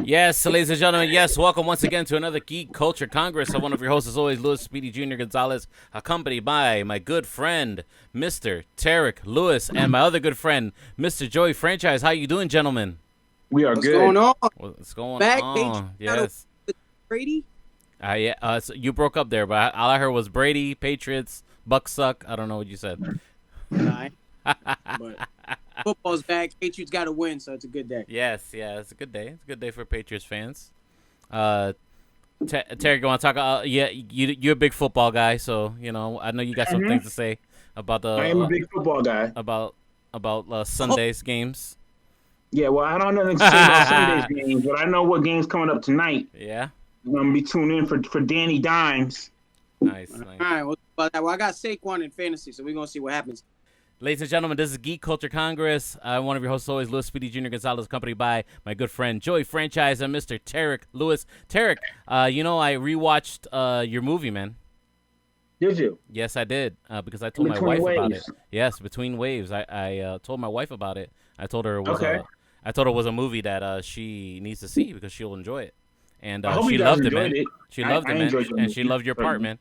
Yes, ladies and gentlemen, yes, welcome once again to another Geek Culture Congress. I'm one of your hosts, as always, Louis Speedy Jr. Gonzalez, accompanied by my good friend, Mr. Tarek Lewis, and my other good friend, Mr. Joey Franchise. How you doing, gentlemen? We are What's good. going on? What's going Back on? page Yes. Brady? Yeah, so you broke up there, but all I heard was Brady, Patriots, Bucks suck. I don't know what you said. Nah, but football's back. Patriots got to win, so it's a good day. Yes, yeah, it's a good day. It's a good day for Patriots fans. Terry, you want to talk? Yeah, you're a big football guy, so you know I know you got some things to say about the. I am a big football guy. About Sunday's games. Yeah, well, I don't know nothing to say about Sunday's games, but I know what game's coming up tonight. Yeah. I'm gonna be tuning in for Danny Dimes. Nice. All right, well, I got Saquon in fantasy, so we're gonna see what happens. Ladies and gentlemen, this is Geek Culture Congress. One of your hosts, always, Louis Speedy Jr. Gonzalez, accompanied by my good friend Joey Franchise and Mr. Tarek Lewis. Tarek, I rewatched your movie, man. Did you? Yes, I did, because I told my wife about it. Yes, Between Waves. I told my wife about it. I told her it was a movie that she needs to see because she'll enjoy it. And she loved it, man. She loved it, man. And she loved your part, man.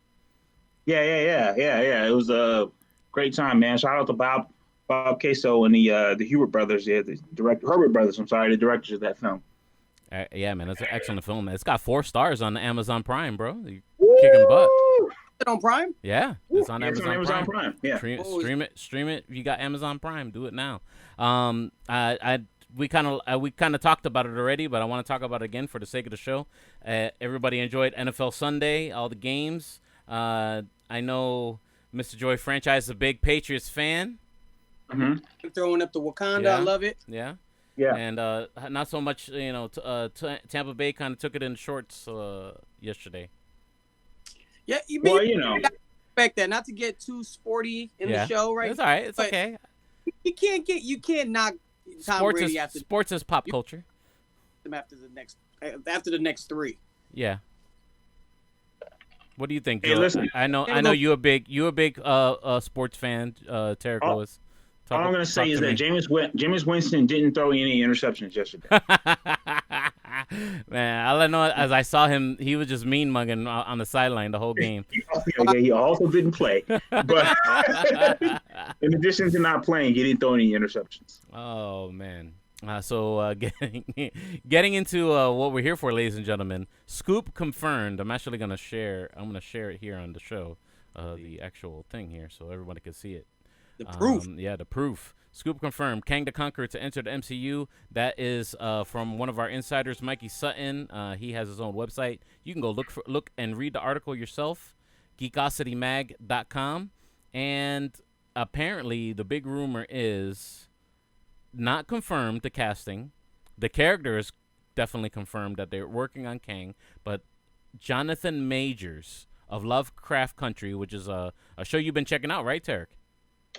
Yeah. It was a great time, man. Shout out to Bob Queso and the Hubert brothers, Herbert brothers. I'm sorry, the directors of that film. Yeah, man, it's an excellent film. It's got 4 stars on Amazon Prime, bro. You're kicking butt. Is it on Prime? Yeah, it's on Amazon Prime. Prime. Yeah, stream it. If you got Amazon Prime, do it now. We kind of talked about it already, but I want to talk about it again for the sake of the show. Everybody enjoyed NFL Sunday, all the games. I know Mr. Joy Franchise is a big Patriots fan. Mm-hmm. Throwing up the Wakanda, yeah. I love it. Yeah. Yeah. And not so much, Tampa Bay kind of took it in shorts yesterday. Yeah, you expect that, not to get too sporty in the show, right? It's all right. It's okay. You can't knock Tom Brady after sports is pop culture. After the next 3. Yeah. What do you think, Hey, Joe? listen. I know you're a big sports fan, Tarek Lewis. All I'm gonna say is that Jameis Winston didn't throw any interceptions yesterday. Man, all I know as I saw him, he was just mean mugging on the sideline the whole game. He also didn't play, but in addition to not playing, he didn't throw any interceptions. Oh man. So getting into what we're here for, ladies and gentlemen, scoop confirmed. I'm gonna share it here on the show, the actual thing here, so everybody can see it. The proof. The proof. Scoop confirmed. Kang the Conqueror to enter the MCU. That is from one of our insiders, Mikey Sutton. He has his own website. You can go look and read the article yourself, Geekositymag.com. And apparently the big rumor is not confirmed, the casting. The character is definitely confirmed that they're working on Kang, but Jonathan Majors of Lovecraft Country, which is a show you've been checking out, right, Tarek?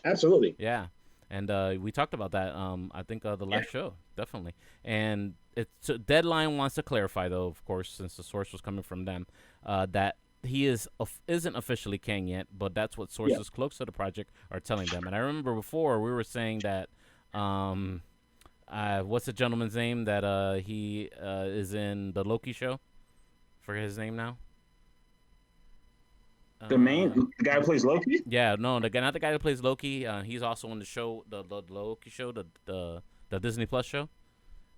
Absolutely. Yeah. And we talked about that, I think, the last show, definitely. And Deadline wants to clarify, though, of course, since the source was coming from them, that he isn't officially Kang yet, but that's what sources close to the project are telling them. And I remember before we were saying that, what's the gentleman's name that he is in the Loki show? Forget his name now. The guy who plays Loki? Yeah, no, not the guy who plays Loki. He's also on the show, the Loki show, the Disney Plus show.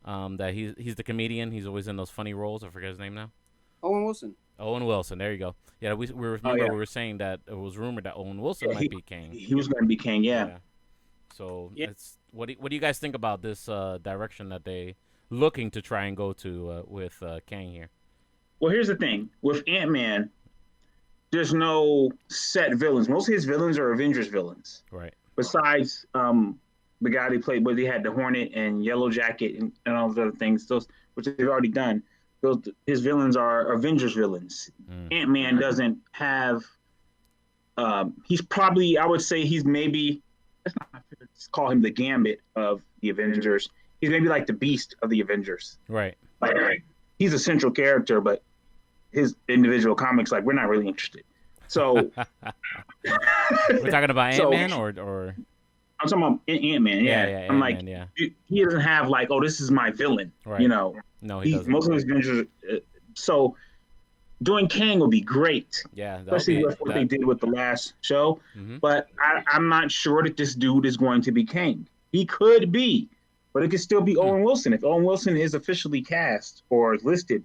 That he's the comedian. He's always in those funny roles. I forget his name now. Owen Wilson. There you go. Yeah, we were saying that it was rumored that Owen Wilson might be Kang. He was going to be Kang, yeah. So what do you guys think about this direction that they looking to try and go to with Kang here? Well, here's the thing with Ant-Man. There's no set villains. Most of his villains are Avengers villains. Right. Besides the guy they played, where they had the Hornet and Yellow Jacket and all those other things, those which they've already done. His villains are Avengers villains. Ant-Man doesn't have. He's probably, I would say, he's maybe. Let's not call him the Gambit of the Avengers. He's maybe like the Beast of the Avengers. Right. Like he's a central character, but his individual comics, like, we're not really interested. So we're talking about Ant-Man or I'm talking about Ant-Man. Yeah. I'm like, Ant-Man, he doesn't have like, oh, this is my villain. Right. You know. No, he doesn't. Most of his Avengers. So doing Kang would be great. Yeah, especially with what they did with the last show. But I'm not sure that this dude is going to be Kang. He could be, but it could still be Owen Wilson. If Owen Wilson is officially cast or listed,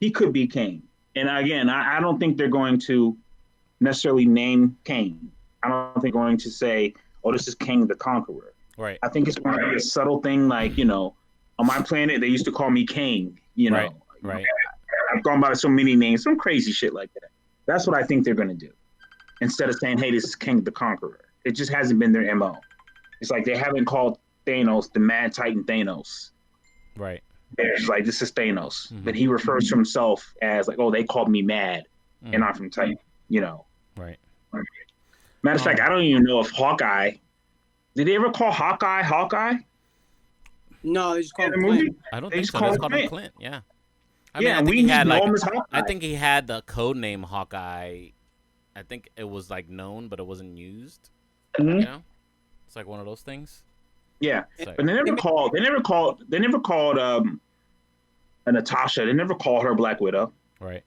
he could be Kang. And again, I don't think they're going to necessarily name Kang. I don't think they're going to say, oh, this is Kang the Conqueror. Right. I think it's going to be a subtle thing like, you know, on my planet, they used to call me Kang, you know. Right. I've gone by so many names, some crazy shit like that. That's what I think they're going to do. Instead of saying, hey, this is Kang the Conqueror. It just hasn't been their MO. It's like they haven't called Thanos the Mad Titan Thanos. Right. It's like, this is Thanos. But he refers to himself as like, oh, they called me Mad and I'm from Titan, you know. Right. Matter of fact, I don't even know if Hawkeye, did they ever call Hawkeye Hawkeye? No, they just called him Clint. I don't think so. They just called him Clint, yeah. I mean, I think he had the code name Hawkeye. I think it was like known, but it wasn't used. You know, it's like one of those things. Yeah, but they never called Natasha. They never called her Black Widow. Right.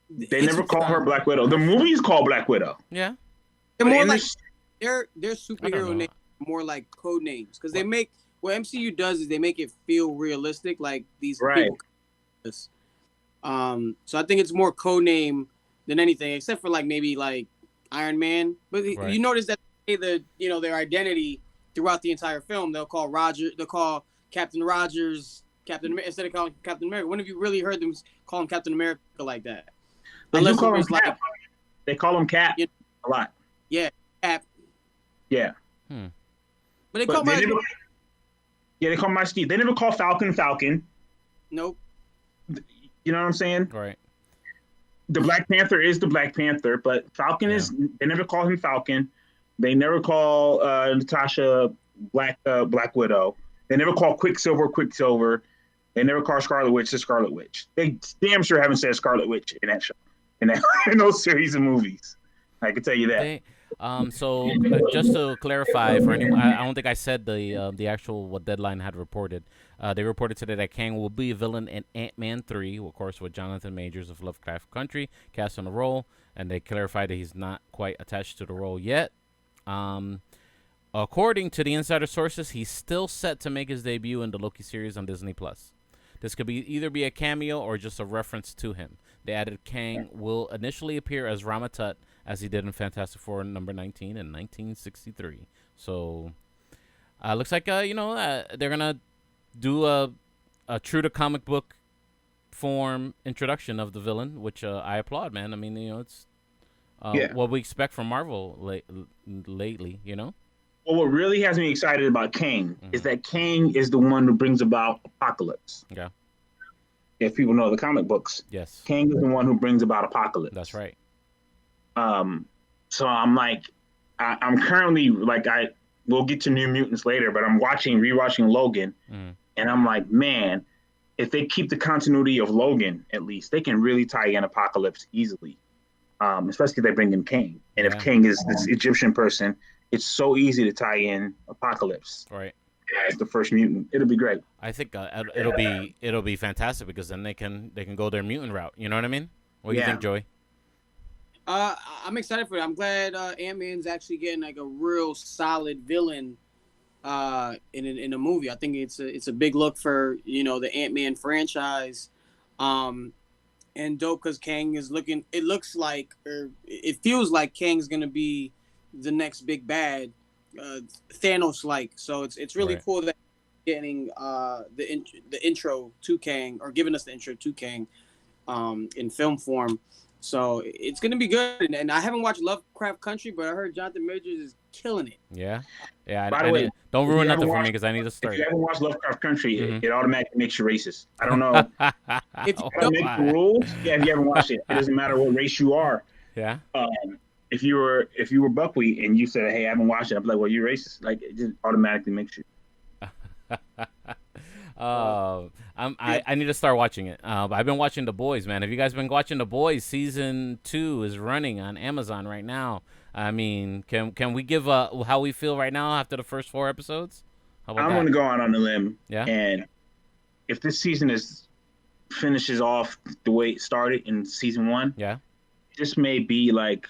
They never called her Black Widow. The movie is called Black Widow. Yeah. They're more like their superhero names are more like code names because they make what MCU does is they make it feel realistic, like these people. So I think it's more code name than anything, except for like maybe like Iron Man. But you notice that their identity throughout the entire film. They'll call Captain Rogers Captain America instead of calling Captain America. When have you really heard them call him Captain America like that? Unless call him Cap. They call him Cap a lot. Yeah, Cap. Yeah. But they call my they call my Steve. They never call Falcon. Nope. You know what I'm saying? Right. The Black Panther is the Black Panther, but Falcon is. They never call him Falcon. They never call Natasha Black Widow. They never call Quicksilver. They never call Scarlet Witch the Scarlet Witch. They damn sure haven't said Scarlet Witch in that show, in those series of movies. I can tell you that. So just to clarify for anyone, I don't think I said the actual what Deadline had reported. They reported today that Kang will be a villain in Ant-Man 3, of course, with Jonathan Majors of Lovecraft Country cast on the role, and they clarified that he's not quite attached to the role yet. According to the insider sources, he's still set to make his debut in the Loki series on Disney+. This could either be a cameo or just a reference to him. They added Kang will initially appear as Rama Tut, as he did in Fantastic Four number 19 in 1963. So, looks like they're gonna do a true to comic book form introduction of the villain, which I applaud, man. I mean, it's what we expect from Marvel lately, Well, what really has me excited about Kang is that Kang is the one who brings about Apocalypse. Yeah. If people know the comic books. Yes. Kang is the one who brings about Apocalypse. That's right. So I'm like, I'm currently like, we'll get to New Mutants later, but I'm rewatching Logan, and I'm like, man, if they keep the continuity of Logan, at least they can really tie in Apocalypse easily. Especially if they bring in Kang, and if Kang is this Egyptian person, it's so easy to tie in Apocalypse. Right. As the first mutant, it'll be great. I think it'll be fantastic because then they can go their mutant route. You know what I mean? What do you think, Joey? I'm excited for it. I'm glad Ant-Man's actually getting like a real solid villain in a movie. I think it's a big look for the Ant-Man franchise, and dope because Kang is looking. It looks like, or it feels like Kang's gonna be the next big bad, Thanos like. So it's really cool that getting the intro to Kang, or giving us the intro to Kang in film form. So it's gonna be good, and I haven't watched Lovecraft Country, but I heard Jonathan Majors is killing it. Yeah. By the way, don't ruin nothing for me because I need to start. If you haven't watched Lovecraft Country, it automatically makes you racist. I don't know. If you don't make the rules, if you haven't watched it, it doesn't matter what race you are. Yeah. If you were Buckwheat and you said, "Hey, I haven't watched it," I'm like, "Well, you're racist." Like, it just automatically makes you. I need to start watching it. I've been watching The Boys, man. Have you guys been watching The Boys? Season 2 is running on Amazon right now. I mean, can we give how we feel right now after the first 4 episodes? How about I'm that? going to go out on a limb. Yeah. And if this season finishes off the way it started in season 1, Yeah. this may be like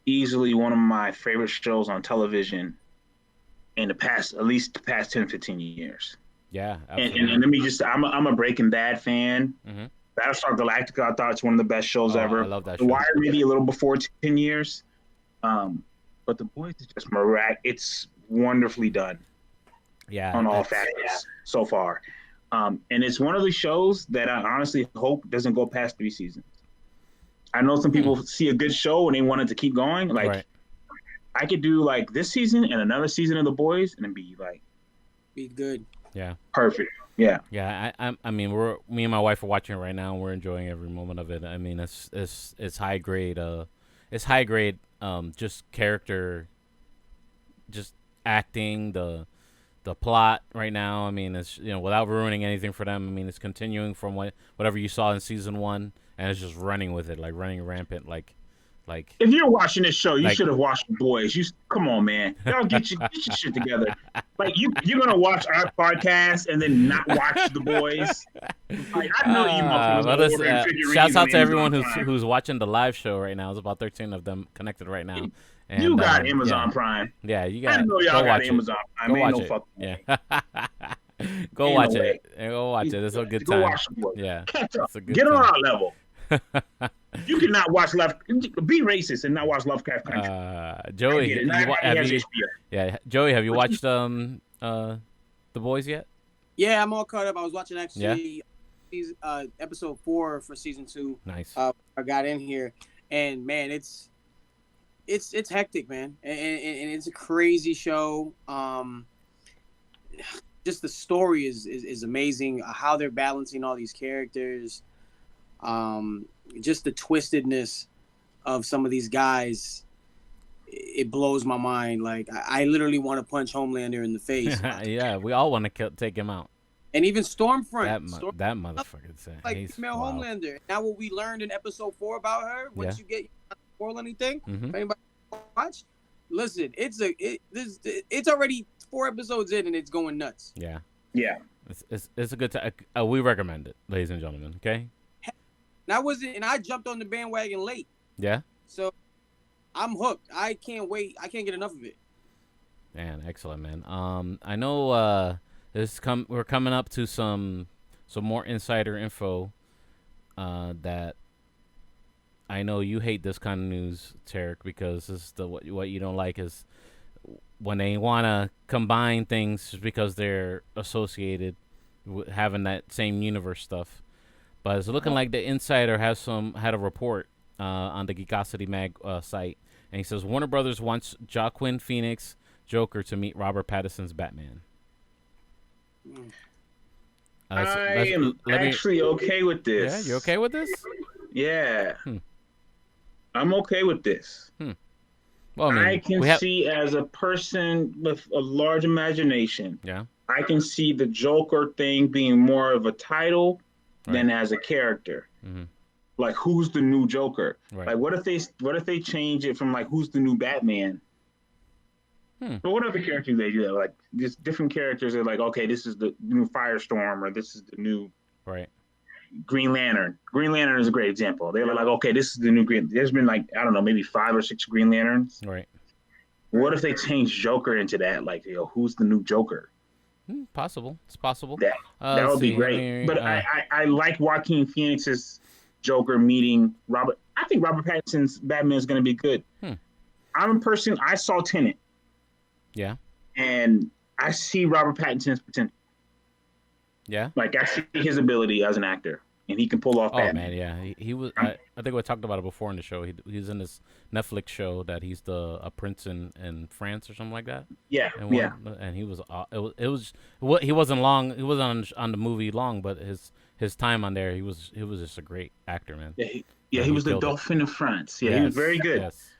easily one of my favorite shows on television in at least the past 10, 15 years. Yeah. And let me just, I'm a Breaking Bad fan. Mm-hmm. Battlestar Galactica, I thought it's one of the best shows ever. I love that The show. Wire, maybe a little before 10 years. But The Boys is just miraculous. It's wonderfully done. Yeah. On all facets so far. And it's one of the shows that I honestly hope doesn't go past 3 seasons. I know some people see a good show and they want it to keep going. Like, right. I could do like this season and another season of The Boys and it'd be like, Be good. Yeah. Perfect. Yeah. Yeah. I mean, me and my wife are watching it right now, and we're enjoying every moment of it. I mean, it's high grade. It's high grade. Just character, just acting, the plot right now. I mean, it's, without ruining anything for them. I mean, it's continuing from whatever you saw in season 1, and it's just running with it, like running rampant, like. If you're watching this show, you should have watched The Boys. Come on, man. Y'all get your shit together. Like, you're gonna watch our podcast and then not watch The Boys. Like, I know you motherfuckers. Shouts out to everyone who's watching the live show right now. There's about 13 of them connected right now. And, you got Amazon Prime. Yeah, you got. I know y'all got Amazon Prime. Go watch it. Yeah. Go watch it. Go watch it. It's a good time. Go watch The Boys. Yeah. Catch up. Get on our level. You cannot watch be racist and not watch Lovecraft Country. Joey, Joey, have you watched The Boys yet? Yeah, I'm all caught up. I was watching actually episode 4 for season 2. Nice. I got in here, and man, it's hectic, man, and it's a crazy show. Just the story is amazing. How they're balancing all these characters. Just the twistedness of some of these guys, it blows my mind. Like, I literally want to punch Homelander in the face. Yeah, we all want to take him out. And even Stormfront. That motherfucker's saying. Like, female Homelander. Now what we learned in episode 4 about her, once you get, you not spoil anything, if anybody watch, listen, it's already 4 episodes in and it's going nuts. Yeah. Yeah. It's a good time. We recommend it, ladies and gentlemen, okay? And I jumped on the bandwagon late. Yeah. So I'm hooked. I can't wait. I can't get enough of it. Man, excellent, man. I know we're coming up to some more insider info that I know you hate this kind of news, Tarek, because this is what you don't like is when they want to combine things just because they're associated with having that same universe stuff. But it's looking like the Insider had a report on the Geekositymag site, and he says Warner Brothers wants Joaquin Phoenix Joker to meet Robert Pattinson's Batman. I am actually okay with this. Yeah, you okay with this? Yeah. I'm okay with this. Well, I can see, as a person with a large imagination, I can see the Joker thing being more of a title than as a character. Like, who's the new Joker? Like, what if they change it from like, who's the new Batman? But what other characters they do? Like, just different characters are like, okay, this is the new Firestorm, or this is the new Green Lantern. Green Lantern is a great example. They were like, okay, this is the new Green. There's been like, I don't know, maybe 5 or 6 Green Lanterns. What if they change Joker into that? Like, who's the new Joker? Possible. It's possible. That would be great. But I like Joaquin Phoenix's Joker meeting Robert. I think Robert Pattinson's Batman is going to be good. I'm a person. I saw Tenet. Yeah. And I see Robert Pattinson's potential. Yeah. Like, I see his ability as an actor, and he can pull off Batman. Oh man, yeah. He was. I think we talked about it before in the show. He's in this Netflix show that he's a prince in France or something like that. Yeah. And he was. He wasn't long. He wasn't on the movie long, but his time on there, he was just a great actor, man. Yeah, he was the Dauphin of France. Yeah, he was very good. Yes.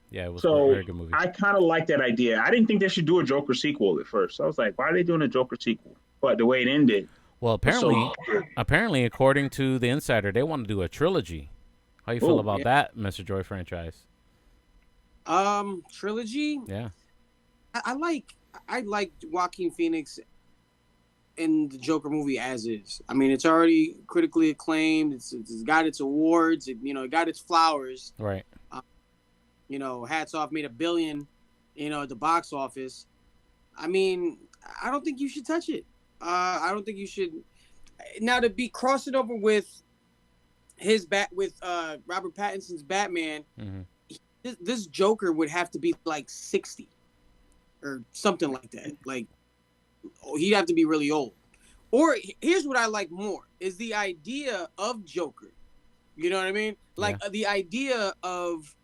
Yeah, it was a very good movie. I kind of like that idea. I didn't think they should do a Joker sequel at first. I was like, why are they doing a Joker sequel? But the way it ended. Well, apparently, according to the Insider, they want to do a trilogy. How you feel about that, Mr. Joy franchise? Trilogy. Yeah. I like Joaquin Phoenix in the Joker movie as is. I mean, it's already critically acclaimed. It's got its awards. It got its flowers. Right. Hats off, made $1 billion. At the box office. I mean, I don't think you should touch it. I don't think you should. Now to be crossing over with Robert Pattinson's Batman, this Joker would have to be like 60 or something like that. Like, he'd have to be really old. Or here's what I like more is the idea of Joker. You know what I mean? Like the idea of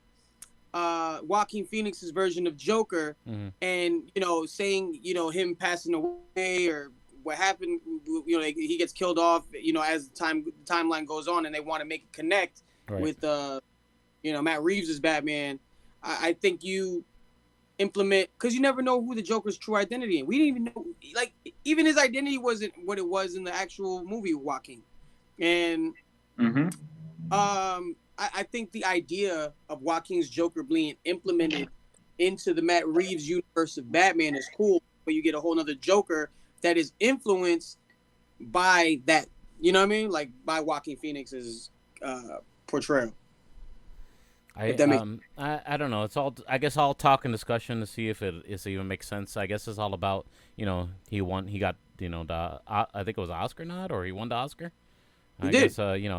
Joaquin Phoenix's version of Joker, and saying him passing away or what happened, like he gets killed off, as the timeline goes on, and they want to make it connect with Matt Reeves' Batman. I think you implement, because you never know who the Joker's true identity is. We didn't even know, like, even his identity wasn't what it was in the actual movie Joaquin. And I think the idea of Joaquin's Joker being implemented into the Matt Reeves universe of Batman is cool, but you get a whole nother Joker that is influenced by that, you know what I mean? Like, by Joaquin Phoenix's portrayal. I don't know. It's all, I guess, all talk and discussion to see if it even makes sense. I guess it's all about, he got, I think it was an Oscar nod, or he won the Oscar. He did. Guess, did he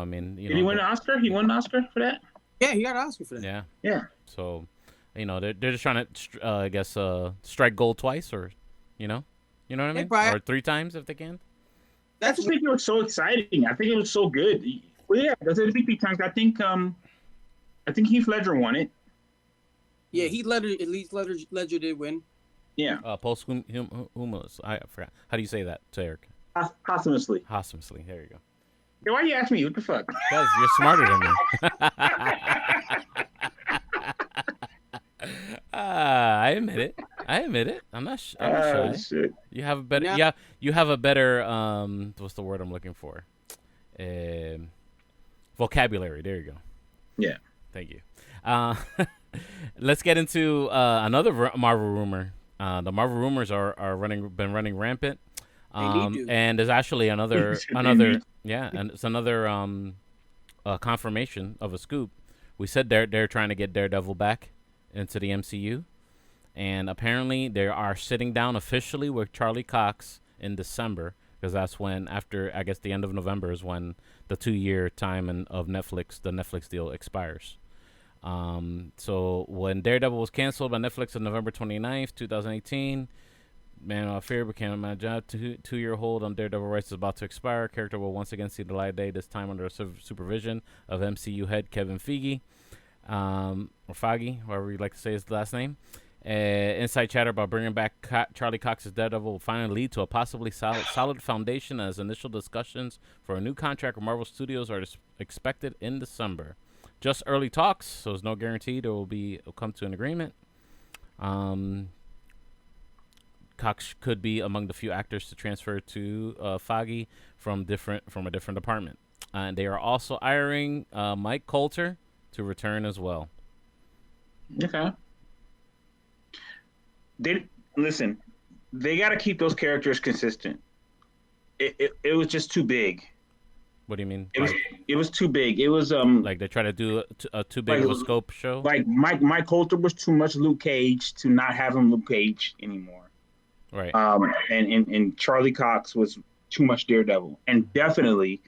win an Oscar? He won an Oscar for that? Yeah, he got an Oscar for that. Yeah. Yeah. So, they're just trying to, I guess, strike gold twice, or, you know what I mean? Brian. Or 3 times if they can. I just think it was so exciting. I think it was so good. Well, yeah, that's it. 3 times. I think Heath Ledger won it. Yeah, Ledger did win. Yeah. Posthumous. I forgot. How do you say that to Eric? Posthumously. Posthumously. There you go. Hey, why you ask me? What the fuck? Because you're smarter than me. I admit it. I'm not shy. Shit. You have a better. Yeah. You have a better. What's the word I'm looking for? Vocabulary. There you go. Yeah. Thank you. Let's get into another Marvel rumor. The Marvel rumors are been running rampant. And there's actually another and it's another confirmation of a scoop. We said they're trying to get Daredevil back into the MCU, and apparently they are sitting down officially with Charlie Cox in December, because that's when, after I guess the end of November, is when the 2-year time of the Netflix deal expires. So when Daredevil was canceled by Netflix on November 29th, 2018, Man Without Fear became my job. 2-year hold on Daredevil rights is about to expire. Character will once again see the light of day, this time under the supervision of MCU head Kevin Feige, or Feige, however you'd like to say his last name. Inside chatter about bringing back Charlie Cox's Daredevil will finally lead to a possibly solid foundation, as initial discussions for a new contract with Marvel Studios are expected in December. Just early talks, so there's no guarantee they'll come to an agreement. Cox could be among the few actors to transfer to Feige from a different department. And they are also hiring Mike Coulter to return as well. Okay. They got to keep those characters consistent. It was just too big. What do you mean? It was too big. It was like they try to do a too big of a scope show. Like Mike Coulter was too much Luke Cage to not have him Luke Cage anymore. Right. And Charlie Cox was too much Daredevil, and definitely.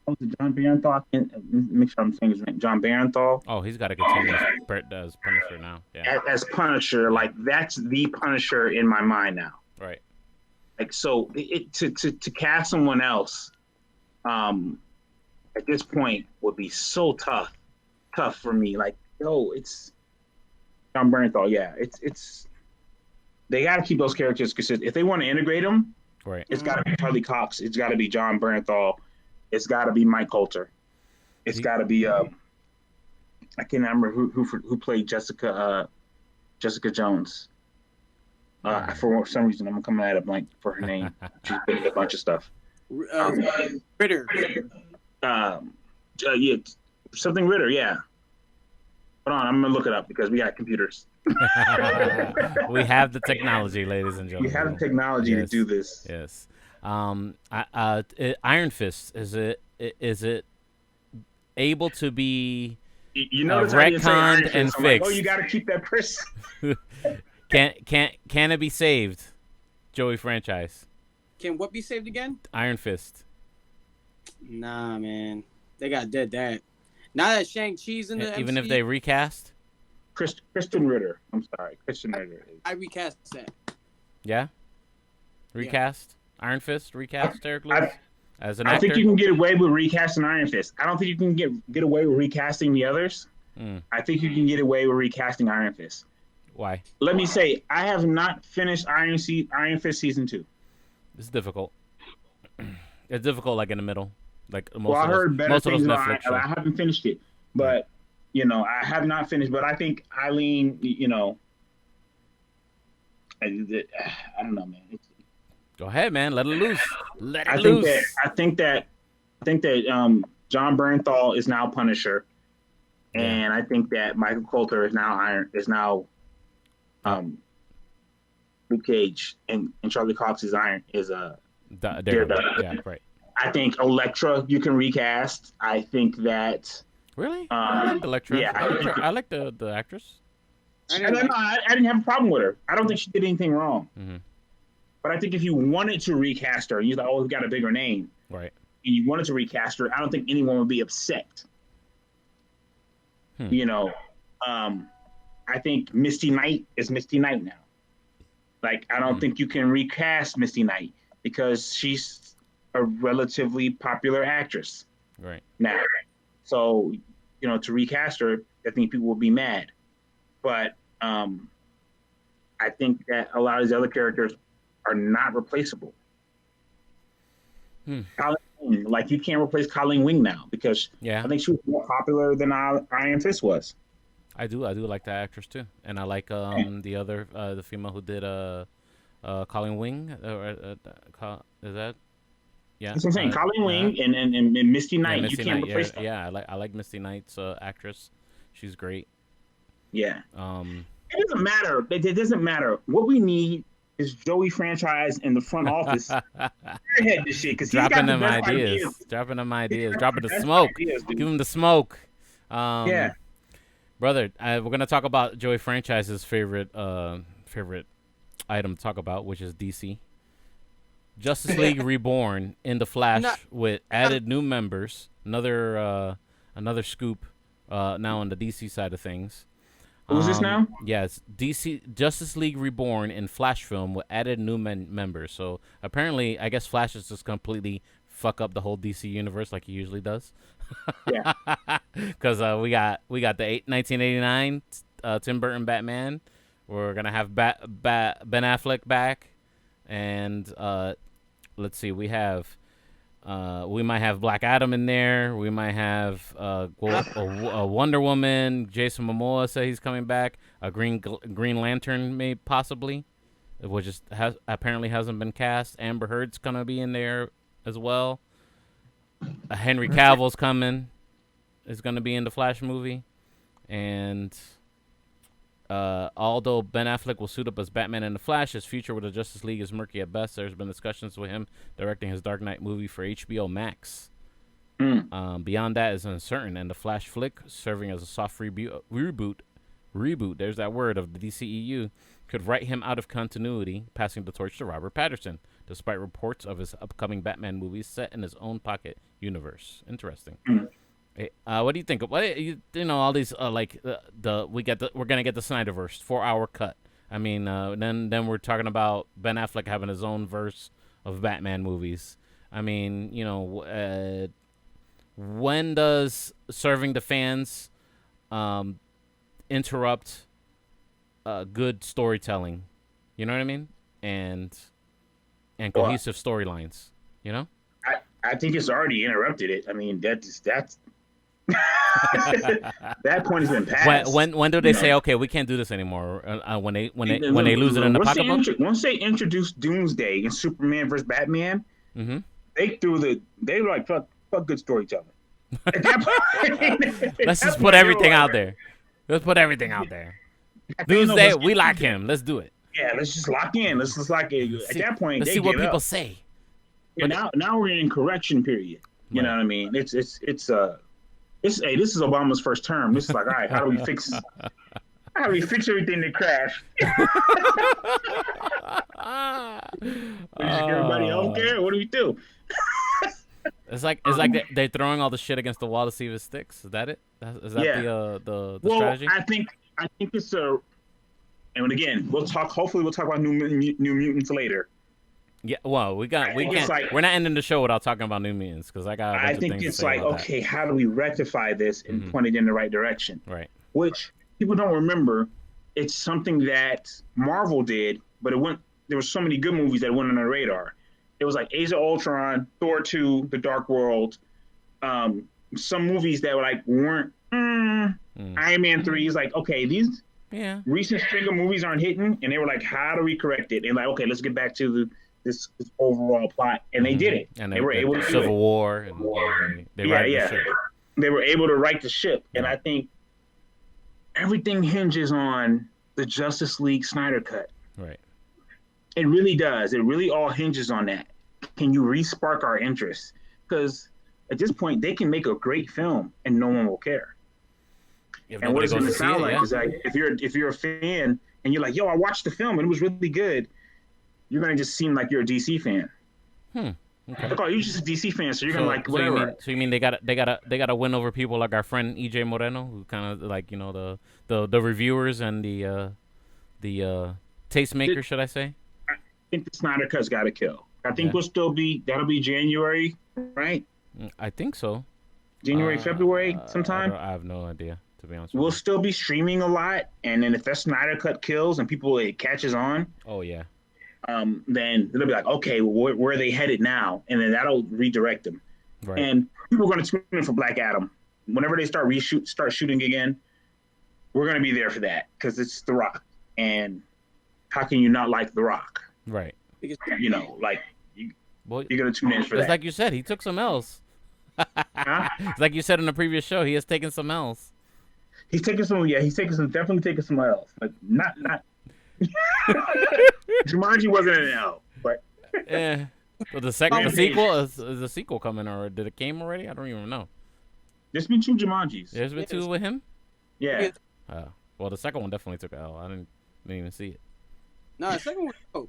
Was it John Barenthal? Make sure I'm saying his name. John Barenthal. Oh, he's got to continue as Punisher now. Yeah. As Punisher, like that's the Punisher in my mind now. Right. Like to cast someone else, at this point would be so tough for me. Like, it's John Barenthal. Yeah, it's they got to keep those characters consistent. If they want to integrate them, right, it's got to be Charlie Cox. It's got to be John Barenthal. It's got to be Mike Coulter. It's got to be I can't remember who played Jessica Jones. For some reason, I'm coming at a blank for her name. She's been in a bunch of stuff. Ritter. Yeah, something Ritter. Yeah. Hold on, I'm gonna look it up because we got computers. We have the technology, ladies and gentlemen. We have the technology to do this. Yes. Iron Fist, is it able to be You notice I didn't say Iron retconned and Fist. I'm like, fixed? oh, you got to keep that Chris. Can it be saved? Joey franchise. Can what be saved again? Iron Fist. Nah, man. They got dead that. Now that Shang-Chi's in the Even MCU, if they recast? Christian Ritter. I'm sorry. Christian Ritter. I recast that. Yeah? Recast? Iron Fist? Recast Eric Lewis? As an actor? I think you can get away with recasting Iron Fist. I don't think you can get away with recasting the others. I think you can get away with recasting Iron Fist. Why? Let me say, I have not finished Iron Fist season 2. It's difficult. It's difficult, like in the middle. Like I heard better things about Netflix it. I haven't finished it, but I have not finished. But I think Eileen, I don't know, man. Go ahead, man. Let it loose. Let it loose. I think that John Bernthal is now Punisher, and I think that Michael Coulter is now Luke Cage, and Charlie Cox is Daredevil. Yeah, right. I think Elektra you can recast. I think that really. I like Elektra. Yeah, I like the actress. I didn't have a problem with her. I don't think she did anything wrong. Mm-hmm. But I think if you wanted to recast her, you thought, oh, we've got a bigger name, right? And you wanted to recast her, I don't think anyone would be upset. I think Misty Knight is Misty Knight now. Like, I don't think you can recast Misty Knight because she's a relatively popular actress right now. So, to recast her, I think people will be mad. But I think that a lot of these other characters are not replaceable. Colleen Wing, like, you can't replace Colleen Wing now because I think she was more popular than Iron Fist was. I do like that actress too, and I like the other the female who did Colleen Wing. Is that? Yeah, that's what I'm saying. Colleen Wing and Misty Knight. Misty you can't Knight, replace them. Yeah, I like Misty Knight's actress. She's great. Yeah. It doesn't matter. It doesn't matter. What we need is Joey franchise in the front office. Ahead this shit because he's got the best ideas. Dropping them ideas. Dropping the smoke. Give him the smoke. Yeah. Brother, we're gonna talk about Joey franchise's favorite item to talk about, which is DC. Justice League Reborn in the Flash with added new members. Another scoop now on the DC side of things. Who's this now? Yes, DC Justice League Reborn in Flash film with added new members. So apparently, I guess Flash is just completely fuck up the whole DC universe like he usually does. Yeah. Because we got the 1989 Tim Burton Batman. We're gonna have Ben Affleck back, and let's see, we might have Black Adam in there. We might have a Wonder Woman. Jason Momoa said he's coming back. A Green Lantern, may possibly, which apparently hasn't been cast. Amber Heard's gonna be in there as well. Henry Cavill's coming. Is gonna be in the Flash movie, and although Ben Affleck will suit up as Batman in the Flash, his future with the Justice League is murky at best. There's been discussions with him directing his Dark Knight movie for HBO Max. Beyond that is uncertain, and the Flash flick, serving as a soft reboot, there's that word, of the DCEU, could write him out of continuity, passing the torch to Robert Pattinson, despite reports of his upcoming Batman movies set in his own pocket universe. Interesting. Hey, what do you think? What all these we're gonna get the Snyderverse 4-hour cut. I mean, then we're talking about Ben Affleck having his own verse of Batman movies. I mean, when does serving the fans interrupt good storytelling? You know what I mean? And cohesive storylines. I think it's already interrupted it. I mean, that's that point has been passed. When do they say, okay, we can't do this anymore? When they lose it in the pocketbook? Once they introduced Doomsday and Superman versus Batman, they were like, fuck good storytelling. At that point, let's just put everything out there. Let's put everything out there. Doomsday, we like him. Let's do it. Yeah, let's just lock in. Let's just like at that point. Let's they see what give people up. say. Yeah, now we're in correction period. You know what I mean? This is Obama's first term. This is like, all right, how do we fix everything that crashed? We just give everybody healthcare. What do we do? It's like they're throwing all the shit against the wall to see if it sticks. Is that it? Is that the strategy? I think it's a. And again, hopefully we'll talk about New Mutants later. Yeah, well, we're not ending the show without talking about New Mutants because I think it's like, okay, how do we rectify this and point it in the right direction? Right. Which people don't remember. It's something that Marvel did, but there were so many good movies that went on the radar. It was like Age of Ultron, Thor 2, The Dark World, some movies that weren't Iron Man 3 is like, okay, these recent string of movies aren't hitting, and they were like, how do we correct it? And like, okay, let's get back to this overall plot, and they did it. And they were able to do Civil War, and they were able to right the ship, and I think everything hinges on the Justice League Snyder Cut. Right. It really does. It really all hinges on that. Can you re-spark our interest? Because at this point, they can make a great film and no one will care. And what it's going to sound like is like if you're a fan and you're like, yo, I watched the film and it was really good, you're going to just seem like you're a DC fan. Okay. Like, oh, you're just a DC fan, so you're gonna like whatever. So you mean they gotta win over people like our friend EJ Moreno, who kind of like the reviewers and the tastemakers, should I say? I think the Snyder Cut's got to kill. I think that'll be January, right? I think so. January, February, sometime. I have no idea, to be honest. We'll still be streaming a lot, and then if that Snyder Cut kills and it catches on. Oh yeah. Then they'll be like, okay, well, where are they headed now? And then that'll redirect them. Right. And people are going to tune in for Black Adam. Whenever they start shooting again, we're going to be there for that because it's The Rock. And how can you not like The Rock? Right. Because, you're going to tune in for that. It's like you said, he took some L's. Huh? It's like you said in the previous show, he has taken some L's. He's definitely taking some L's. Like, not. Jumanji wasn't an L, but Well, the sequel is the sequel coming, or did it came already? I don't even know. There's been 2 Jumanjis. There's been 2 with him. Yeah. Well, the second one definitely took an L. I didn't even see it. No, the second one. Oh,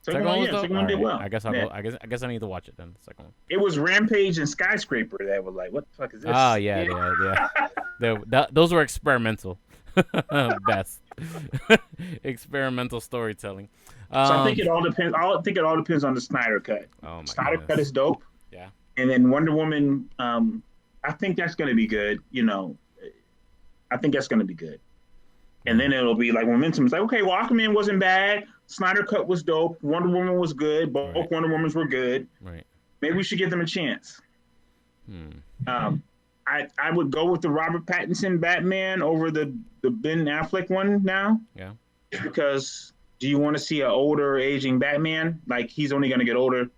second one did well. I guess I'll go. I guess I need to watch it then. The second one. It was Rampage and Skyscraper that was like, what the fuck is this? Oh yeah. Those were experimental. Best experimental storytelling. So I think it all depends. I think it all depends on the Snyder Cut. Oh my Snyder goodness. Cut is dope. Yeah. And then Wonder Woman. I think that's going to be good. I think that's going to be good. And then it'll be like momentum. It's like, okay, well, Aquaman wasn't bad. Snyder Cut was dope. Wonder Woman was good. Both Wonder Womans were good. Right. Maybe we should give them a chance. I would go with the Robert Pattinson Batman over the Ben Affleck one now. Yeah. Because do you want to see an older, aging Batman? Like, he's only going to get older.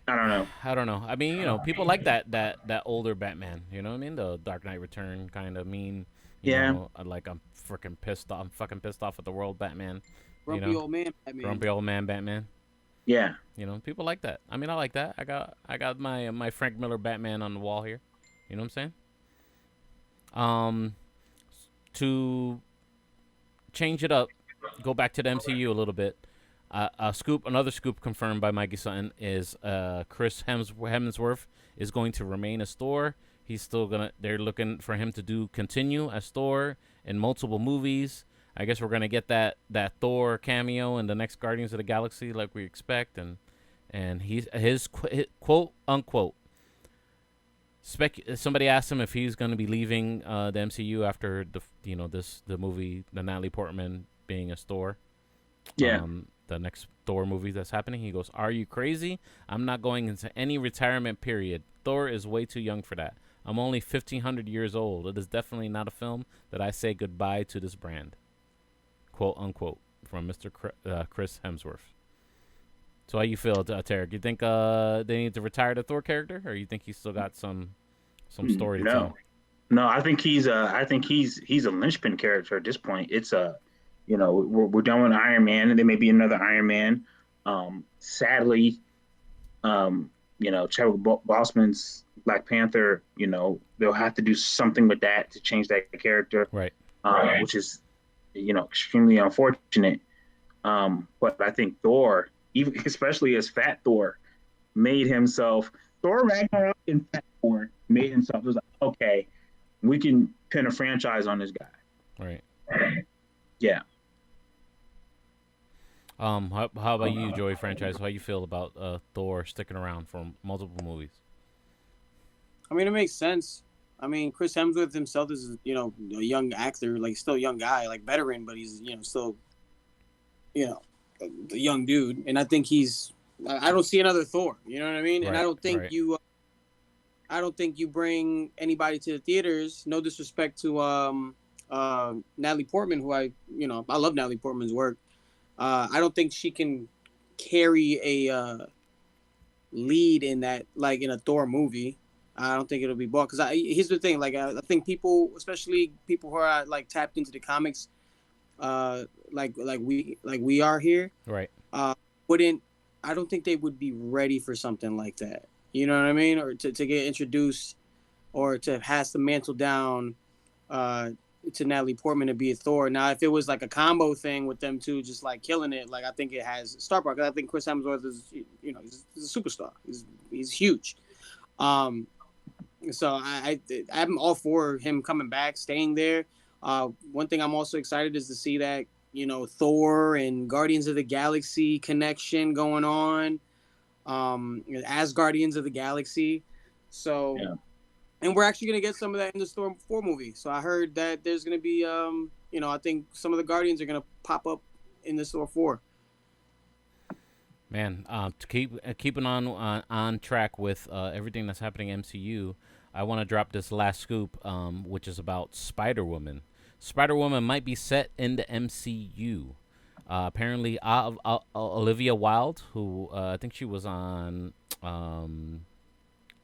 I don't know. I mean, people like that older Batman. You know what I mean? The Dark Knight Return kind of mean. You know, like I'm fucking pissed off at the world Batman. Grumpy old man Batman. Grumpy old man Batman. Yeah. People like that. I mean, I like that. I got my Frank Miller Batman on the wall here. You know what I'm saying? To change it up, go back to the MCU a little bit. Another scoop confirmed by Mikey Sutton is Chris Hemsworth is going to remain as Thor. He's still they're looking for him to continue as Thor in multiple movies. I guess we're gonna get that Thor cameo in the next Guardians of the Galaxy, like we expect, and his quote unquote. Somebody asked him if he's gonna be leaving the MCU after the movie, the Natalie Portman being a Thor. Yeah. The next Thor movie that's happening. He goes, "Are you crazy? I'm not going into any retirement period. Thor is way too young for that. I'm only 1,500 years old. It is definitely not a film that I say goodbye to this brand." Quote unquote from Mr. Chris Hemsworth. So how you feel, Tarek? You think they need to retire the Thor character, or you think he's still got some story to tell? No, I think he's a linchpin character at this point. It's a, we're done with Iron Man, and there may be another Iron Man. Sadly, Chadwick Boseman's Black Panther, they'll have to do something with that to change that character, Right. Which is, extremely unfortunate. But I think Thor, even especially as Fat Thor, made himself Thor Ragnarok and Fat Thor made himself. It was like, okay, we can pin a franchise on this guy. Right. Yeah. How about you, Joey franchise? How you feel about Thor sticking around for multiple movies? I mean, it makes sense. I mean, Chris Hemsworth himself is, a young actor, like still a young guy, like veteran, but he's, still, a young dude. And I think I don't see another Thor. You know what I mean? Right, and I don't think right. I don't think you bring anybody to the theaters. No disrespect to Natalie Portman, who I love Natalie Portman's work. I don't think she can carry a lead in that, like in a Thor movie. I don't think it'll be bought because here's the thing. Like I think people, especially people who are like tapped into the comics, like we are here, Right. wouldn't. I don't think they would be ready for something like that. You know what I mean? Or to get introduced, or to pass the mantle down to Natalie Portman to be a Thor. Now, if it was like a combo thing with them two, just like killing it, like I think it has star power. Because I think Chris Hemsworth is, he's a superstar. He's huge. So I'm all for him coming back, staying there. One thing I'm also excited is to see that, Thor and Guardians of the Galaxy connection going on, as Guardians of the Galaxy. So, Yeah. And we're actually going to get some of that in the Thor 4 movie. So I heard that there's going to be, I think some of the Guardians are going to pop up in the Thor 4. Man, to keeping on track with everything that's happening in MCU, I want to drop this last scoop, which is about Spider-Woman. Spider-Woman might be set in the MCU. Apparently, Olivia Wilde, who I think she was on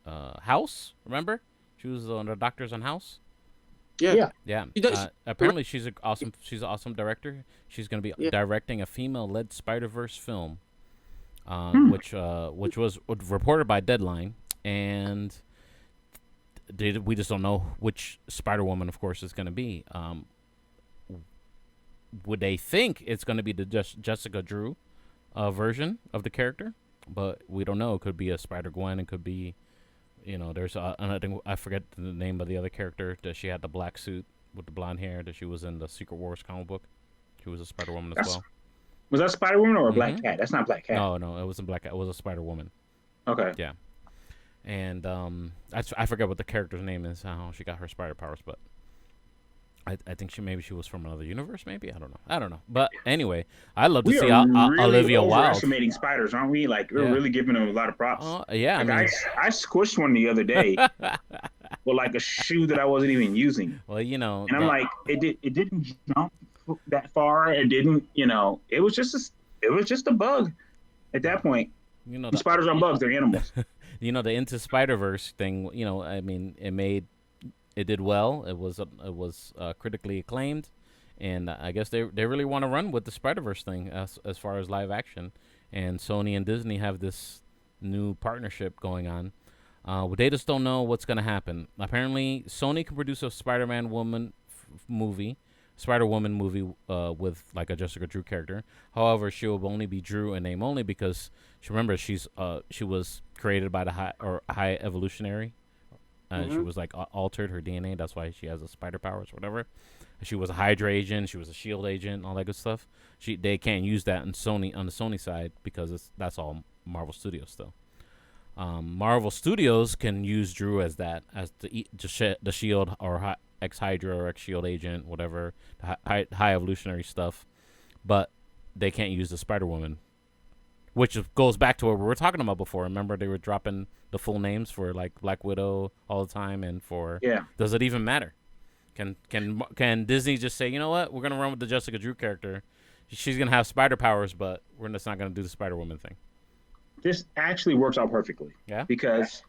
House. Remember, she was on the Doctors on House. Yeah. Apparently, she's an awesome director. She's going to be Yeah. directing a female-led Spider-Verse film. Which was reported by Deadline, and we just don't know which Spider-Woman, of course, is going to be. Would they think it's going to be the Jessica Drew version of the character? But we don't know. It could be a Spider-Gwen. It could be, there's I forget the name of the other character that she had the black suit with the blonde hair that she was in the Secret Wars comic book. She was a Spider-Woman as well. Was that Spider-Woman or a Black Cat? That's not Black Cat. No, it wasn't Black Cat. It was a Spider-Woman. Okay. Yeah. And I forget what the character's name is, how she got her spider powers, but I think she was from another universe, maybe? I don't know. But anyway, I'd love to see really Olivia Wilde. Overestimating spiders, aren't we? Like, we're really giving them a lot of props. Yeah. Like, I squished one the other day with like a shoe that I wasn't even using. Well, and I'm like, it didn't jump that far. It didn't, it was just a bug at that point. Spiders aren't bugs, they're animals. The Into Spider-Verse thing, I mean, it did well. It was critically acclaimed, and I guess they really want to run with the Spider-Verse thing as far as live action. And Sony and Disney have this new partnership going on. They just don't know what's going to happen. Apparently, Sony can produce a Spider-Woman movie with like a Jessica Drew character. However, she will only be Drew in name only because she was created by the high evolutionary. She was like altered her DNA. That's why she has the spider powers, or whatever. She was a Hydra agent. She was a Shield agent, all that good stuff. They can't use that on the Sony side because that's all Marvel Studios still. Marvel Studios can use Drew as the Shield or ex-Hydra or ex-Shield agent, whatever, high evolutionary stuff, but they can't use the Spider-Woman, which goes back to what we were talking about before. Remember, they were dropping the full names for like Black Widow all the time, and does it even matter? Can Disney just say, you know what, we're gonna run with the Jessica Drew character, she's gonna have spider powers, but we're just not gonna do the Spider-Woman thing? This actually works out perfectly. Yeah. Because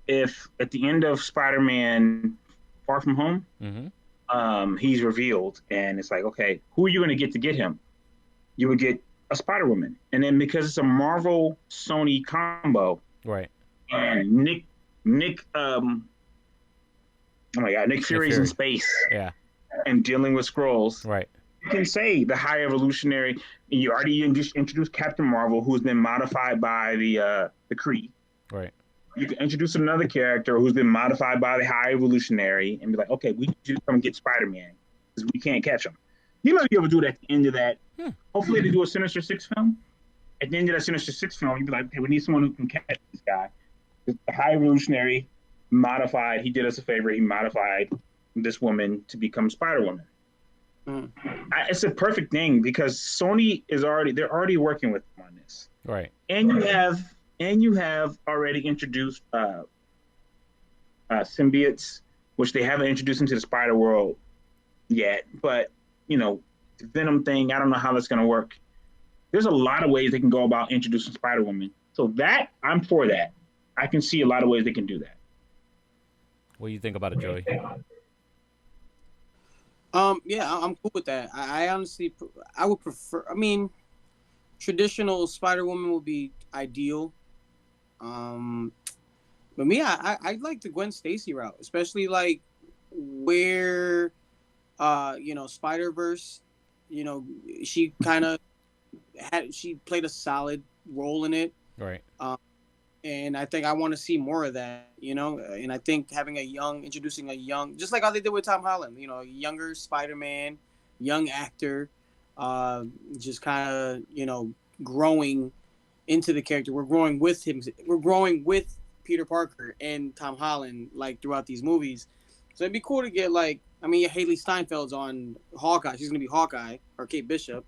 if at the end of Spider-Man Far From Home, he's revealed, and it's like, okay, who are you going to get him? You would get a Spider-Woman, and then because it's a Marvel Sony combo, right? And Nick, oh my God, Nick Fury's in space, yeah, and dealing with Skrulls, right? You can say the High Evolutionary. You already introduced Captain Marvel, who's been modified by the Kree. Right. You can introduce another character who's been modified by the High Evolutionary, and be like, okay, we need you to come get Spider-Man because we can't catch him. You might be able to do it at the end of that. Hopefully, they do a Sinister Six film. At the end of that Sinister Six film, you'd be like, okay, we need someone who can catch this guy. The High Evolutionary modified. He did us a favor. He modified this woman to become Spider-Woman. It's a perfect thing because Sony they're already working with them on this. Right. And you have already introduced symbiotes, which they haven't introduced into the Spider World yet. But the Venom thing, I don't know how that's going to work. There's a lot of ways they can go about introducing Spider-Woman. So that, I'm for that. I can see a lot of ways they can do that. What do you think about it, Joey? Yeah, I'm cool with that. I honestly, I would prefer. I mean, traditional Spider-Woman would be ideal. But me, I like the Gwen Stacy route, especially like where, Spider-Verse, she kind of she played a solid role in it. Right. And I think I want to see more of that, and I think introducing a young, just like how they did with Tom Holland, a younger Spider-Man, young actor, just kind of, growing into the character. We're growing with him. We're growing with Peter Parker and Tom Holland, like throughout these movies. So it'd be cool to get Haley Steinfeld's on Hawkeye. She's going to be Hawkeye, or Kate Bishop.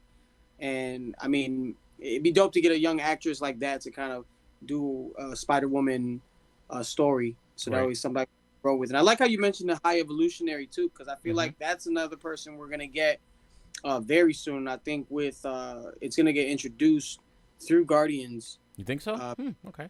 And I mean, it'd be dope to get a young actress like that to kind of do a Spider-Woman story, so that way somebody can grow with. And I like how you mentioned the High Evolutionary too, because I feel like that's another person we're gonna get very soon. I think with it's gonna get introduced through Guardians. You think so? Okay.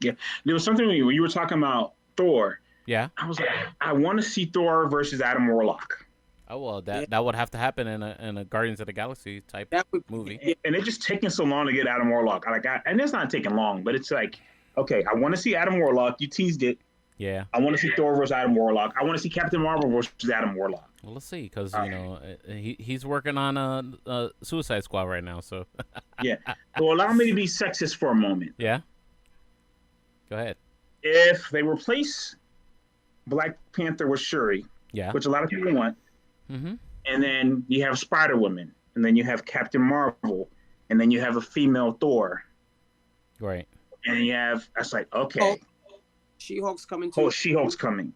Yeah, there was something when you were talking about Thor. Yeah. I was like, I want to see Thor versus Adam Warlock. Oh well, that would have to happen in a Guardians of the Galaxy type movie. And it's just taking so long to get Adam Warlock. And it's not taking long, but it's like, okay, I want to see Adam Warlock. You teased it. Yeah. I want to see Thor versus Adam Warlock. I want to see Captain Marvel versus Adam Warlock. Well, let's see, because he's working on a Suicide Squad right now, so. Yeah. So allow me to be sexist for a moment. Yeah. Go ahead. If they replace Black Panther with Shuri, which a lot of people want. And then you have Spider-Woman, and then you have Captain Marvel, and then you have a female Thor. Right. And you have, that's like, okay. She-Hulk's coming too. Oh, She-Hulk's coming.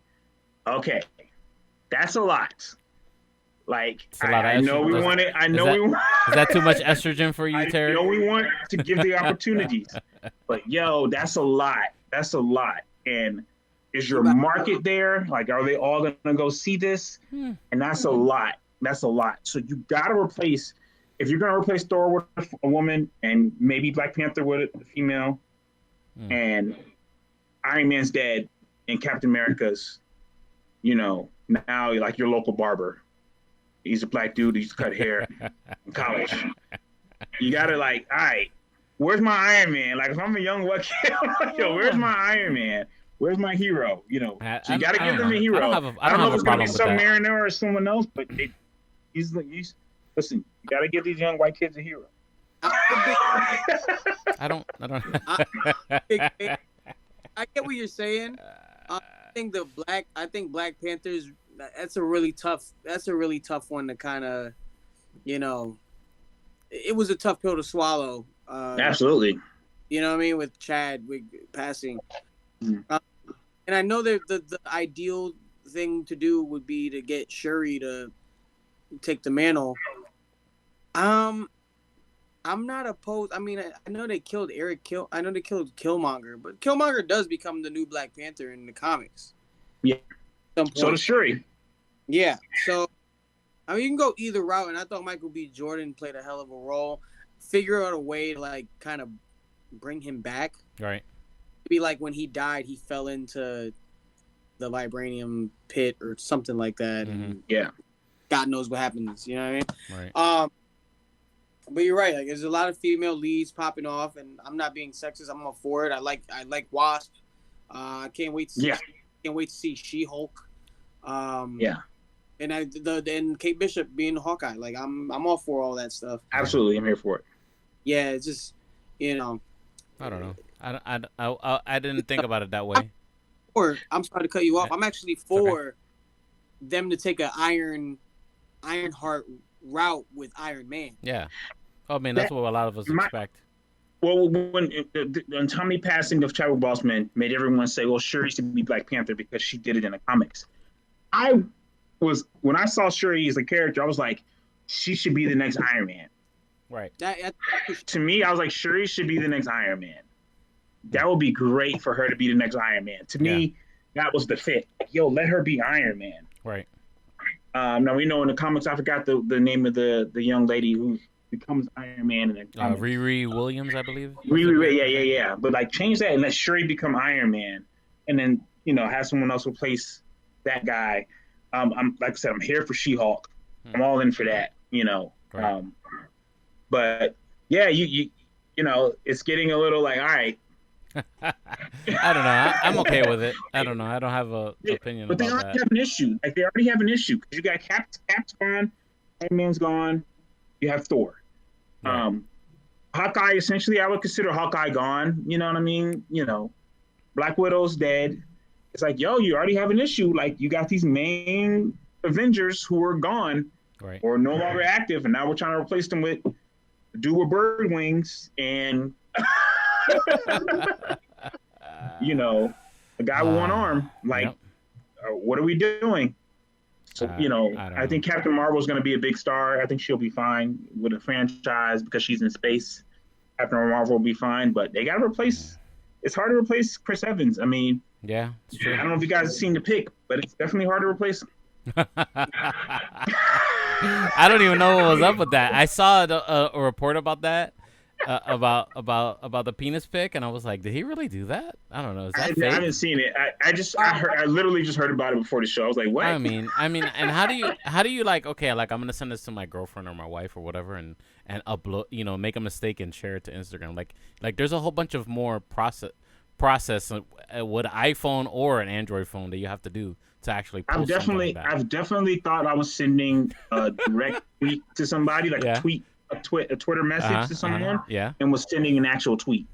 Okay. That's a lot. Like, I know we want it. I know we want Is that too much estrogen for you, Terry? I know we want to give the opportunities. But, yo, that's a lot. That's a lot. And is your market there? Like, are they all going to go see this? And that's a lot. That's a lot. So you got to replace, if you're going to replace Thor with a woman and maybe Black Panther with a female, and Iron Man's dead and Captain America's, now like your local barber. He's a black dude. He used to cut hair in college. You got to all right, where's my Iron Man? Like, if I'm a young white kid, I'm like, yo, where's my Iron Man? Where's my hero? So you got to give them a hero. I don't know if it's going to be Submariner or someone else, but he's listen, you got to give these young white kids a hero. I don't. I get what you're saying. I think Black Panthers. That's a really tough one to kind of, it was a tough pill to swallow. Absolutely. You know what I mean? With Chadwick passing. And I know that the ideal thing to do would be to get Shuri to take the mantle. I'm not opposed. I mean, I know they killed I know they killed Killmonger, but Killmonger does become the new Black Panther in the comics. Yeah. So does Shuri. Yeah. So, I mean, you can go either route, and I thought Michael B. Jordan played a hell of a role. Figure out a way to kind of bring him back. Right. Be like when he died, he fell into the vibranium pit or something like that. And Yeah. God knows what happens. You know what I mean? Right. But you're right. Like, there's a lot of female leads popping off, and I'm not being sexist. I'm all for it. I like Wasp. I can't wait to see. Yeah. Can't wait to see She-Hulk. Yeah. And Kate Bishop being Hawkeye. Like, I'm all for all that stuff. Absolutely, I'm here for it. Yeah, it's just, you know. I don't know. I didn't think about it that way. I'm sorry to cut you off. I'm actually for them to take a Ironheart route with Iron Man. Yeah. Oh man, that's what a lot of us expect. Well, when Tommy passing of Chadwick Boseman made everyone say, "Well, Shuri should be Black Panther because she did it in the comics." When I saw Shuri as a character, I was like, she should be the next Iron Man. Right. To me, I was like, Shuri should be the next Iron Man. That would be great for her to be the next Iron Man. To me, that was the fit. Yo, let her be Iron Man. Right. Now we know in the comics, I forgot the name of the young lady who becomes Iron Man in the comics. Riri Williams, I believe. Riri, yeah. But like, change that and let Shuri become Iron Man, and then have someone else replace that guy. I'm like I said, I'm here for She-Hulk. I'm all in for that. Right. But yeah, you it's getting a little like, all right. I don't know. I'm okay with it. I don't know. I don't have an opinion but about that. But they already have an issue. Like, they already have an issue because you got Cap's gone, Iron Man's gone. You have Thor. Right. Hawkeye, essentially, I would consider Hawkeye gone. You know what I mean? Black Widow's dead. It's like, yo, you already have an issue. Like, you got these main Avengers who are gone, right, or no longer active, and now we're trying to replace them with a dude with bird wings and a guy with one arm. Like, what are we doing? So, I think Captain Marvel is going to be a big star. I think she'll be fine with a franchise because she's in space. Captain Marvel will be fine, but they got to replace. It's hard to replace Chris Evans. I mean, yeah, it's true. I don't know if you guys have seen the pick, but it's definitely hard to replace him. I don't even know what was up with that. I saw a report about that, about the penis pic, and I was like, did he really do that? I don't know. Is that fake? I haven't seen it. I literally just heard about it before the show. I was like, what? I mean, and how do you like, okay, like, I'm gonna send this to my girlfriend or my wife or whatever, and upload, make a mistake and share it to Instagram. Like there's a whole bunch of more process with iPhone or an Android phone that you have to do to actually post something like that. I've definitely thought I was sending a direct tweet to somebody, like a Twitter message to someone, and was sending an actual tweet.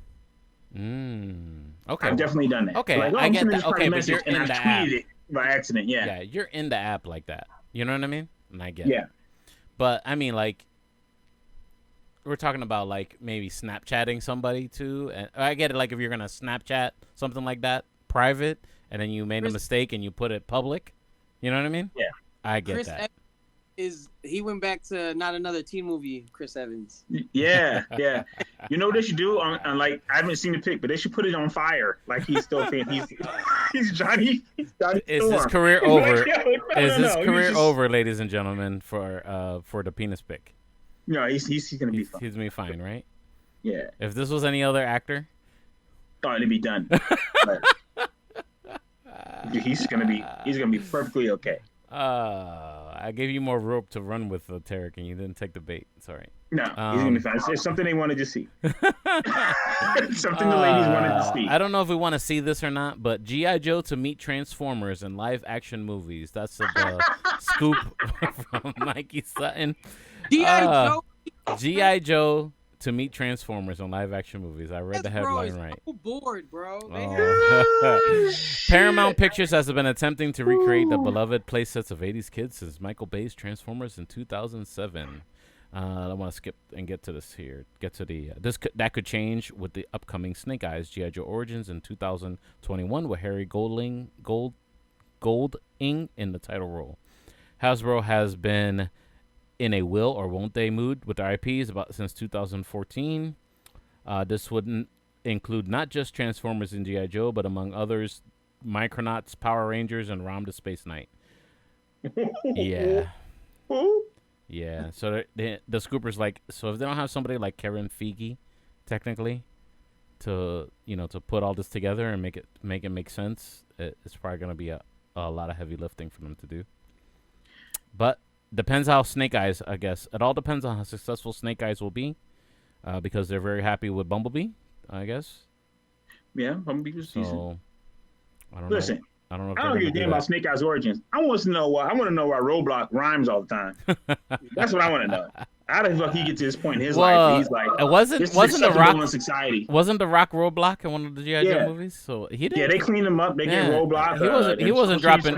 Okay. I've definitely done that. Okay, like, I get that. Okay, but you're and in I the tweeted app. it by accident. Yeah. Yeah, you're in the app like that. You know what I mean? And I get it. Yeah. But I mean, like, we're talking about like maybe Snapchatting somebody too, and I get it. Like, if you're gonna Snapchat something like that private, and then you made a mistake and you put it public, you know what I mean? Yeah, I get that. He went back to not another teen movie, Chris Evans. Yeah. You know what they should do? On like, I haven't seen the pic, but they should put it on fire. Like, he's still he's Johnny. Is his career over? Is his career over, ladies and gentlemen, for the penis pic? No, he's gonna be fine. He's gonna be fine, right? Yeah. If this was any other actor, it'd be done. He's gonna be perfectly okay. I gave you more rope to run with, Tarek, and you didn't take the bait. Sorry. No, he's gonna be fine. It's something they wanted to see. Something the ladies wanted to see. I don't know if we want to see this or not, but G.I. Joe to meet Transformers in live action movies. That's the scoop from Mikey Sutton. G.I. Joe to meet Transformers in live action movies. I read the headline right. I'm bored, bro. Paramount Pictures has been attempting to recreate the beloved playsets of 80s kids since Michael Bay's Transformers in 2007. I want to skip and get to this here. Get to the that could change with the upcoming Snake Eyes G.I. Joe Origins in 2021 with Harry Golding in the title role. Hasbro has been in a will or won't they mood with their IPs since 2014. This wouldn't include not just Transformers and G.I. Joe, but among others, Micronauts, Power Rangers, and Rom the Space Knight. Yeah. Yeah. So the Scoopers, like, so if they don't have somebody like Kevin Feige, technically, to put all this together and make it make sense, it's probably gonna be a a lot of heavy lifting for them to do. But depends how Snake Eyes, I guess. It all depends on how successful Snake Eyes will be, because they're very happy with Bumblebee, I guess. Yeah, Bumblebee was decent. So I don't Listen, know. I don't know. I don't give a damn about Snake Eyes' origins. I want to know why. I want to know why Roadblock rhymes all the time. That's what I want to know. How the fuck he get to this point in his life? He's like, it wasn't the Rock in society. Wasn't the Rock Roadblock in one of the G.I. Joe movies? So he did. Yeah, they cleaned him up. They get Roadblock. He wasn't dropping.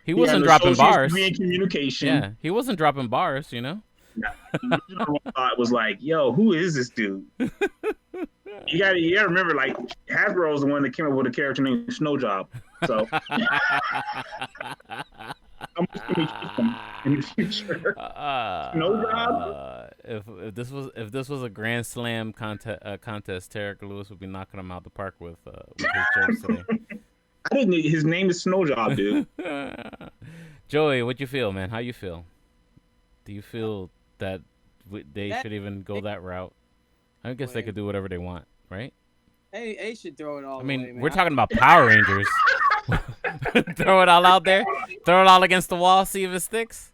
He wasn't dropping bars. Degree in communication. Yeah, he wasn't dropping bars. You know. Roadblock was like, yo, who is this dude? You gotta remember, like, Hasbro's the one that came up with a character named Snowjob. So I'm just gonna in the future. Snowjob. If this was a Grand Slam contest, Tarek Lewis would be knocking him out the park with his jokes today. I didn't. His name is Snowjob, dude. Joey, what you feel, man? How you feel? Do you feel that they should even go that route? I guess they could do whatever they want, right? They should throw it all. I mean, away, man. we're talking about Power Rangers. Throw it all out there. Throw it all against the wall. See if it sticks.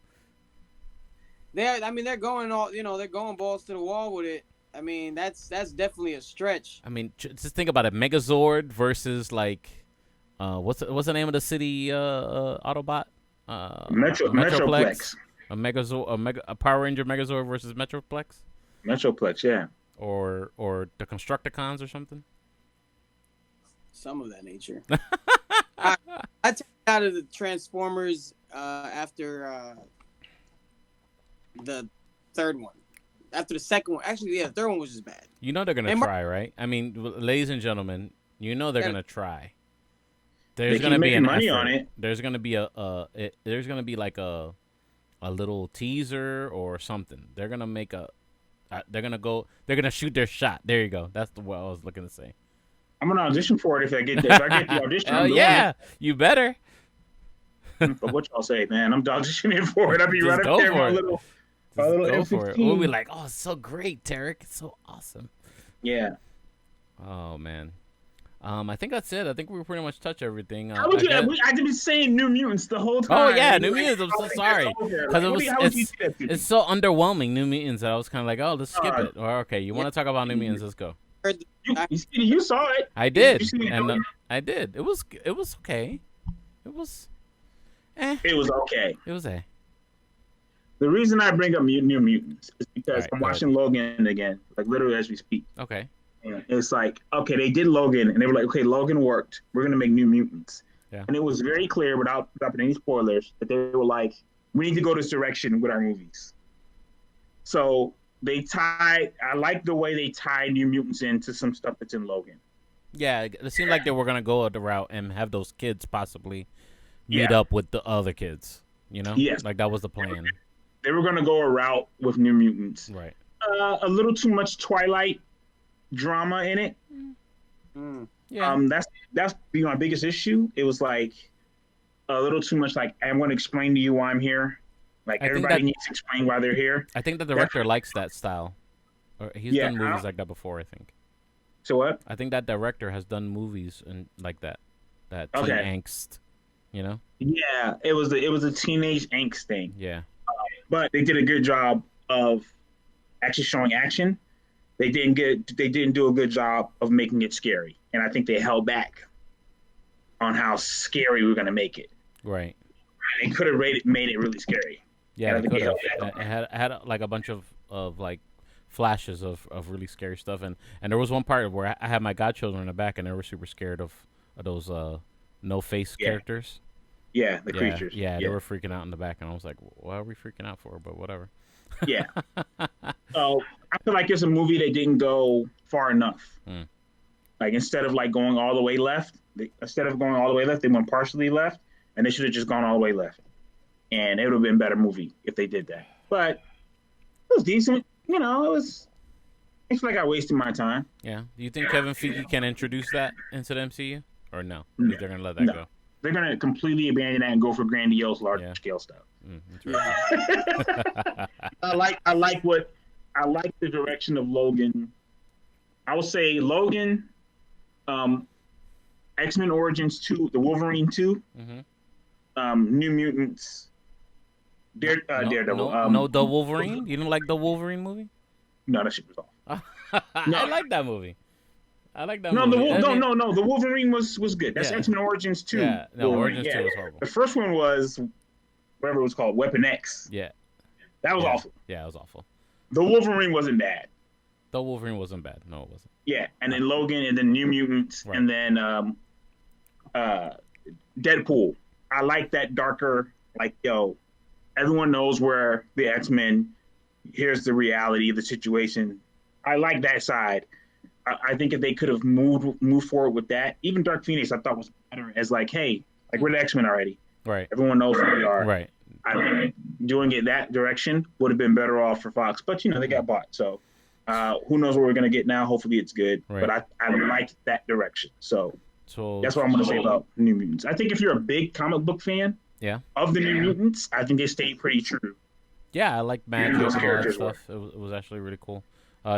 They're going all. They're going balls to the wall with it. I mean, that's definitely a stretch. I mean, just think about it. Megazord versus like, what's the name of the city? Autobot. Metroplex. A Power Ranger Megazord versus Metroplex. Metroplex, yeah. Or the Constructicons or something. Some of that nature. I took out of the Transformers after the third one. After the second one, actually, yeah, the third one was just bad. You know they're gonna try, right? I mean, ladies and gentlemen, you know they're gonna try. There's gonna be an money effort. on it. There's gonna be there's gonna be like a little teaser or something. They're gonna make they're gonna shoot their shot. There you go. That's what I was looking to say. I'm gonna audition for it if I get the audition. Oh yeah, you better. But what y'all say, man? I'm auditioning for it. I'll be Just right up there with my little go for it. M15. We'll be like, oh, it's so great, Tarek. It's so awesome. Yeah. Oh man. I think that's it. I think we pretty much touched everything. I've been saying New Mutants the whole time. Oh yeah, New Mutants. I'm so sorry because it's so underwhelming. New Mutants that I was kind of like, oh, let's skip it. Or okay, you want to talk about New Mutants? Let's go. You saw it. I did, and I did. It was okay. It was. It was okay. It was a. The reason I bring up New Mutants is because I'm watching Logan again, like literally as we speak. Okay. And it's like, okay, they did Logan, and they were like, okay, Logan worked. We're gonna make New Mutants. Yeah. And it was very clear, without dropping any spoilers, that they were like, we need to go this direction with our movies. So I like the way they tie New Mutants into some stuff that's in Logan. Yeah, it seemed like they were gonna go the route and have those kids possibly meet up with the other kids. You know, like that was the plan. They were gonna go a route with New Mutants. Right. A little too much Twilight drama in it. Yeah. That's my biggest issue. It was like a little too much. Like, I'm going to explain to you why I'm here. Like, everybody needs to explain why they're here. I think the director likes that style. He's done movies like that before, I think. So what? I think that director has done movies and like that teen angst. You know? Yeah, it was a teenage angst thing. Yeah. But they did a good job of actually showing action. They didn't do a good job of making it scary, and I think they held back on how scary we were going to make it. Right. They could have made it really scary. Yeah, they could have. It had like a bunch of like flashes of really scary stuff, and there was one part where I had my godchildren in the back, and they were super scared of those no face characters. Yeah, the creatures. Yeah, they were freaking out in the back, and I was like, "What are we freaking out for?" But whatever. Yeah. So I feel like it's a movie that didn't go far enough. Like, instead of like going all the way left, they went partially left, and they should have just gone all the way left. And it would have been a better movie if they did that. But it was decent. You know, it's like I wasted my time. Yeah. Do you think Kevin Feige can introduce that into the MCU, or no? They're gonna let that go. They're gonna completely abandon that and go for grandiose, large scale stuff. I like the direction of Logan. I will say Logan, X-Men Origins 2, the Wolverine 2, New Mutants, Daredevil. No, the Wolverine. You didn't like the Wolverine movie? No, that shit was off. I like that movie. I like that No, movie. no. The Wolverine was good. That's Yeah. X-Men Origins 2. Yeah, no, Wolverine. Origins 2 was horrible. The first one was whatever it was called, Weapon X. Yeah. That was awful. Yeah, it was awful. The Wolverine wasn't bad. The Wolverine wasn't bad. No, it wasn't. Yeah, and then Logan, and then New Mutants, Right. and then Deadpool. I like that darker, like, yo, everyone knows where the X-Men, here's the reality of the situation. I like that side. I think if they could have moved forward with that, even Dark Phoenix, I thought was better as like, hey, like we're the X-Men already. Right. Everyone knows who we are. Right. I think doing it that direction would have been better off for Fox, but they got bought. So who knows what we're gonna get now? Hopefully it's good. Right. But I like that direction. So So that's what I'm gonna say about New Mutants. I think if you're a big comic book fan, of the New Mutants, I think they stayed pretty true. Yeah, I like magic and all that stuff. It was actually really cool.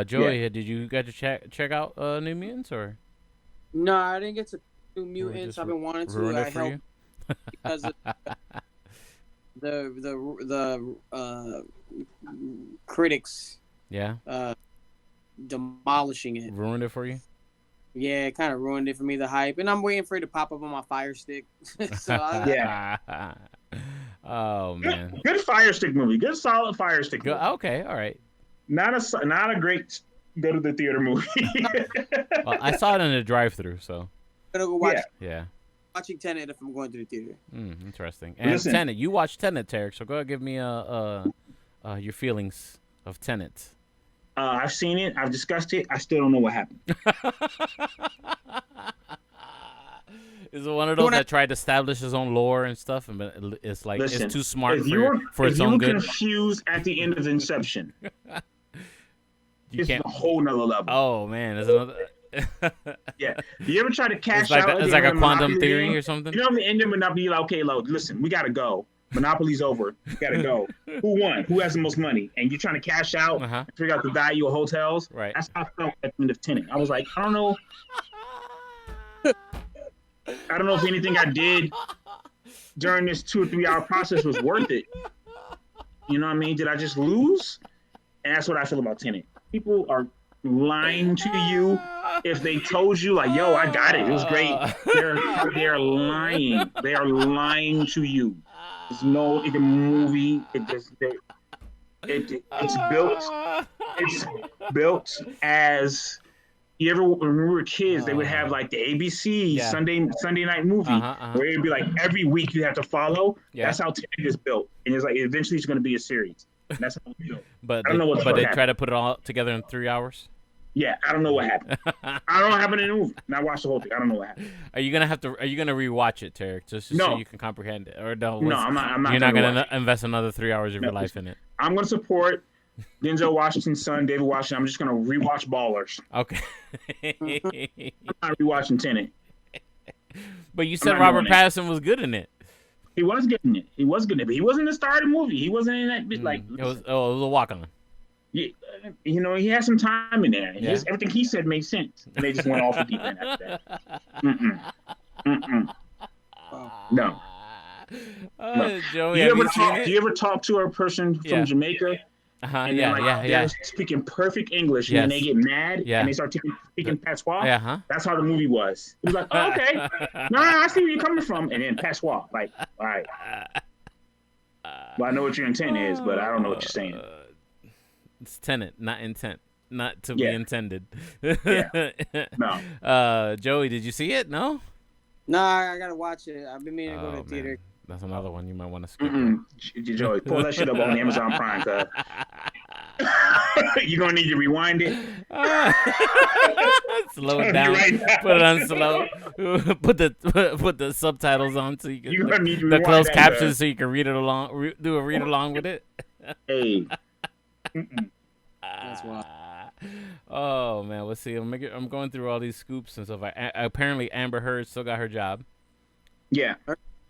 Joey, did you get to check out New Mutants or? No, I didn't get to New Mutants. I've been wanting to. Ruined it for you? Because of the critics. Yeah. Demolishing it. Ruined it for you? Yeah, it kind of ruined it for me, the hype, and I'm waiting for it to pop up on my Fire Stick. Oh man. Good Fire Stick movie. Good solid Fire Stick movie. Okay, all right. Not a great go to the theater movie. Well, I saw it in a drive-through, so. I'm gonna go watch. Yeah. Watching Tenet if I'm going to the theater. Interesting. And Tenet, you watched Tenet, Tarek, so go ahead and give me your feelings of Tenet. I've seen it. I've discussed it. I still don't know what happened. Is it one of those that tried to establish his own lore and stuff, and it's like it's too smart for its own good? If you were confused at the end of Inception, it's a whole nother level. Oh man, there's another. Yeah, you ever try to cash out? It's like a quantum theory or something. You know, the end of Monopoly, you're like, okay, listen, we gotta go. Monopoly's over. We gotta go. Who won? Who has the most money? And you're trying to cash out, figure out the value of hotels. Right. That's how I felt at the end of Tenet. I was like, I don't know. I don't know if anything I did during this 2 or 3 hour process was worth it. You know what I mean? Did I just lose? And that's what I feel about Tenet. People are lying to you if they told you like, yo, I got it. It was great. They're lying. They are lying to you. There's no movie. It's built as. You ever, when we were kids, they would have like the ABC Sunday night movie where it'd be like every week you have to follow. That's how Tenet is built, and it's like eventually it's going to be a series. And that's how it's built. But I don't know what. But they try to put it all together in 3 hours. Yeah, I don't know what happened. I don't know what happened in the movie. And I watched the whole thing. I don't know what happened. Are you gonna rewatch it, Tarek, just so you can comprehend it, or no? No, I'm not. You're not gonna invest another 3 hours of your life in it. I'm gonna support Denzel Washington's son, David Washington. I'm just gonna rewatch Ballers. Okay. I'm not rewatching Tenet. But you said Robert Pattinson was good in it. He was good in it. He was good in it, but he wasn't the star of the movie. He wasn't in that bit. Like it was a walk on. Yeah, you know, he had some time in there. Everything he said made sense. And they just went off the deep end after that. No. Joey, do you ever talk to a person from Jamaica? And they're speaking perfect English, and then they get mad and they start speaking patois. That's how the movie was. It was like, oh, okay, no, I see where you're coming from, and then patois, like, all right. Well, I know what your intent is, but I don't know what you're saying. It's Tenet, not intent, not to be intended. No. Joey, did you see it? No. No, I gotta watch it. I've been meaning to go to the theater. That's another one you might want to skip. Joey, pull that shit up on Amazon Prime, cuz. You're going to need to rewind it. Slow it down. Put it on slow. Put the subtitles on so you can the closed captions so you can read it along. Do a read along with it. Hey. That's wild. Oh man, let's see. I'm going through all these scoops and stuff. Apparently Amber Heard still got her job. Yeah.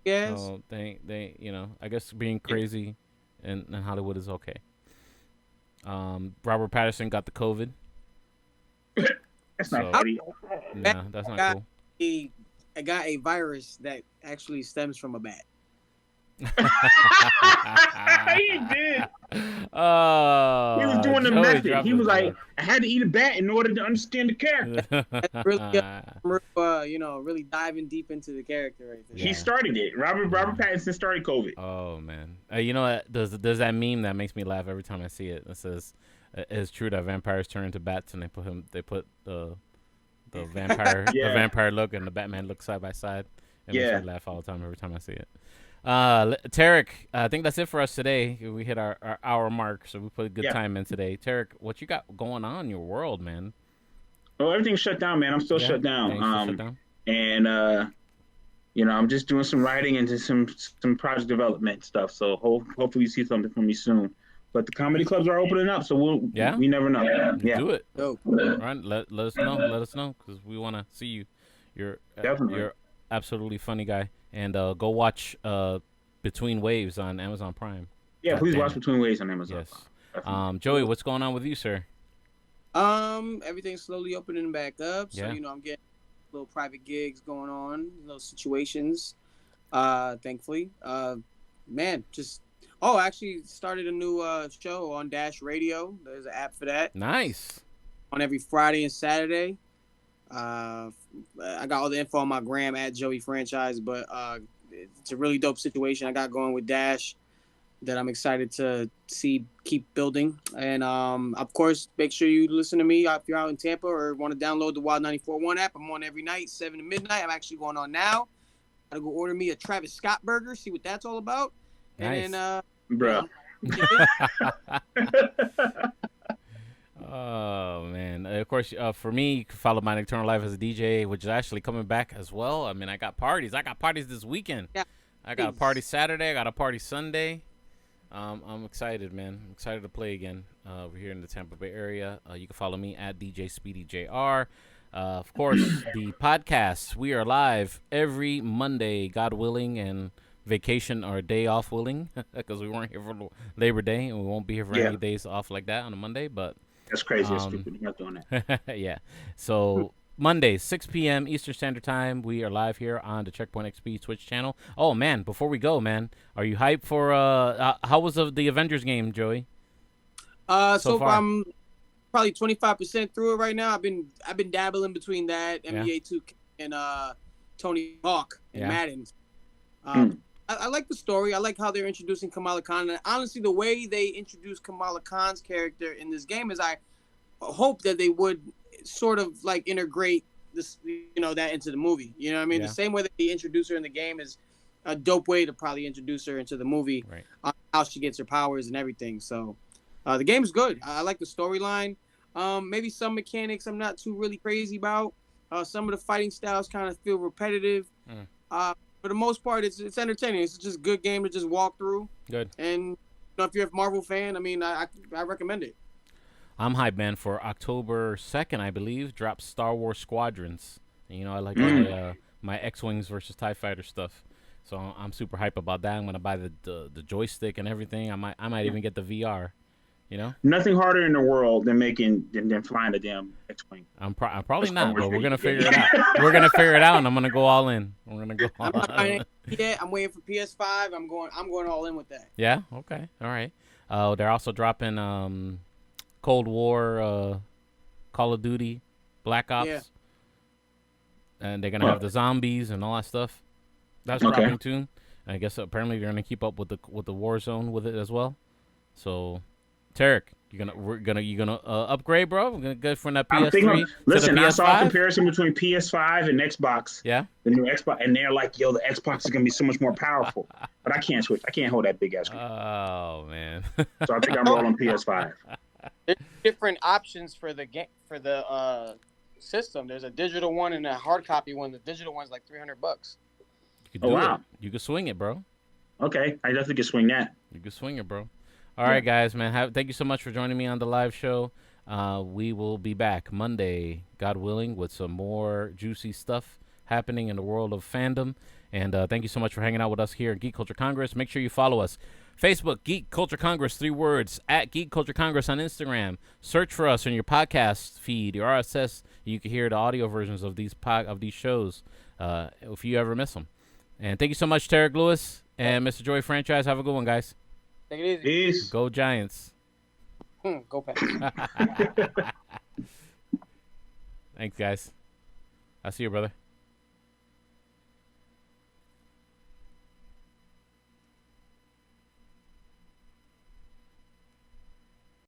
Yes. So they I guess being crazy in Hollywood is okay. Robert Pattinson got the COVID. That's not funny. No, that's not cool. I got a virus that actually stems from a bat. He did. Oh, He was doing the Joey method. He dropping was like, joke. I had to eat a bat in order to understand the character. Really diving deep into the character right there. He started it. Robert Pattinson started COVID. Oh man, you know what? There's that meme that makes me laugh every time I see it. It says, "It's true that vampires turn into bats," and they put the vampire the vampire look and the Batman look side by side. It makes me laugh all the time every time I see it. Tarek, I think that's it for us today. We hit our hour mark, so we put a good time in today. Tarek, what you got going on in your world, man? Oh, everything's shut down, man. I'm still shut down. And I'm just doing some writing and just some project development stuff. So hopefully you see something from me soon. But the comedy clubs are opening up, so we never know. Do it. All right, let us know. Let us know because we want to see you. You're absolutely funny guy. And go watch Between Waves on Amazon Prime. Yeah, please watch Between Waves on Amazon. Yes. Joey, what's going on with you, sir? Everything's slowly opening back up. So I'm getting little private gigs going on, little situations. Thankfully, I actually started a new show on Dash Radio. There's an app for that. Nice. On every Friday and Saturday. I got all the info on my gram at Joey Franchise, but it's a really dope situation I got going with Dash that I'm excited to keep building. And of course, make sure you listen to me if you're out in Tampa or want to download the Wild 94.1 app. I'm on every night, 7 to midnight. I'm actually going on now. Gotta go order me a Travis Scott burger, see what that's all about. Nice. And then, bro. Oh man! Of course, for me, you can follow my nocturnal life as a DJ, which is actually coming back as well. I mean, I got parties. This weekend. Yeah. I got a party Saturday. I got a party Sunday. I'm excited, man. I'm excited to play again over here in the Tampa Bay area. You can follow me at DJ Speedy JR. Of course, the podcast. We are live every Monday, God willing, and vacation or day off willing, because we weren't here for Labor Day, and we won't be here for any days off like that on a Monday. But that's crazy. That's stupid. You're not doing that. Yeah. So Monday, 6 p.m. Eastern Standard Time, we are live here on the Checkpoint XP Twitch channel. Oh man, before we go, man, are you hyped for how was the Avengers game, Joey? So far I'm probably 25% through it right now. I've been dabbling between that NBA 2K and Tony Hawk and Madden. I like the story. I like how they're introducing Kamala Khan. And honestly, the way they introduced Kamala Khan's character in this game is I hope that they would sort of like integrate this, that into the movie. You know what I mean? The same way that they introduce her in the game is a dope way to probably introduce her into the movie, right? How she gets her powers and everything. So the game's good. I like the storyline. Maybe some mechanics I'm not too really crazy about. Some of the fighting styles kind of feel repetitive. For the most part, it's entertaining. It's just a good game to just walk through. Good. And if you're a Marvel fan, I mean, I recommend it. I'm hyped, man. For October 2nd, I believe, drops Star Wars Squadrons. And, I like my X-Wings versus TIE Fighter stuff. So I'm super hyped about that. I'm going to buy the joystick and everything. I might even get the VR. Nothing harder in the world than flying a damn X-wing. I'm probably not, but we're gonna figure it out. We're gonna figure it out, and I'm gonna go all in. We're gonna go all in. Yeah, I'm waiting for PS5. I'm going all in with that. Yeah. Okay. All right. They're also dropping Cold War, Call of Duty, Black Ops, and they're gonna have the zombies and all that stuff. That's dropping too. And I guess apparently they're gonna keep up with the Warzone with it as well. So. Tarek, you gonna upgrade, bro? We're gonna go from that PS3 listen, to the PS5? I saw a comparison between PS5 and Xbox. Yeah. The new Xbox, and they're like, "Yo, the Xbox is gonna be so much more powerful." But I can't switch. I can't hold that big ass screen. Oh man. So I think I'm rolling PS5. There's different options for the system. There's a digital one and a hard copy one. The digital one's like $300. You could do it. You could swing it, bro. Okay, I definitely can swing that. You could swing it, bro. All right, guys, man. Thank you so much for joining me on the live show. We will be back Monday, God willing, with some more juicy stuff happening in the world of fandom. And thank you so much for hanging out with us here at Geek Culture Congress. Make sure you follow us. Facebook, Geek Culture Congress, 3 words, at Geek Culture Congress on Instagram. Search for us in your podcast feed, your RSS. You can hear the audio versions of these shows if you ever miss them. And thank you so much, Tarek Lewis. And Mr. Joy Franchise, have a good one, guys. Take it easy. Peace. Go Giants. Go Pats. Thanks, guys. I'll see you, brother.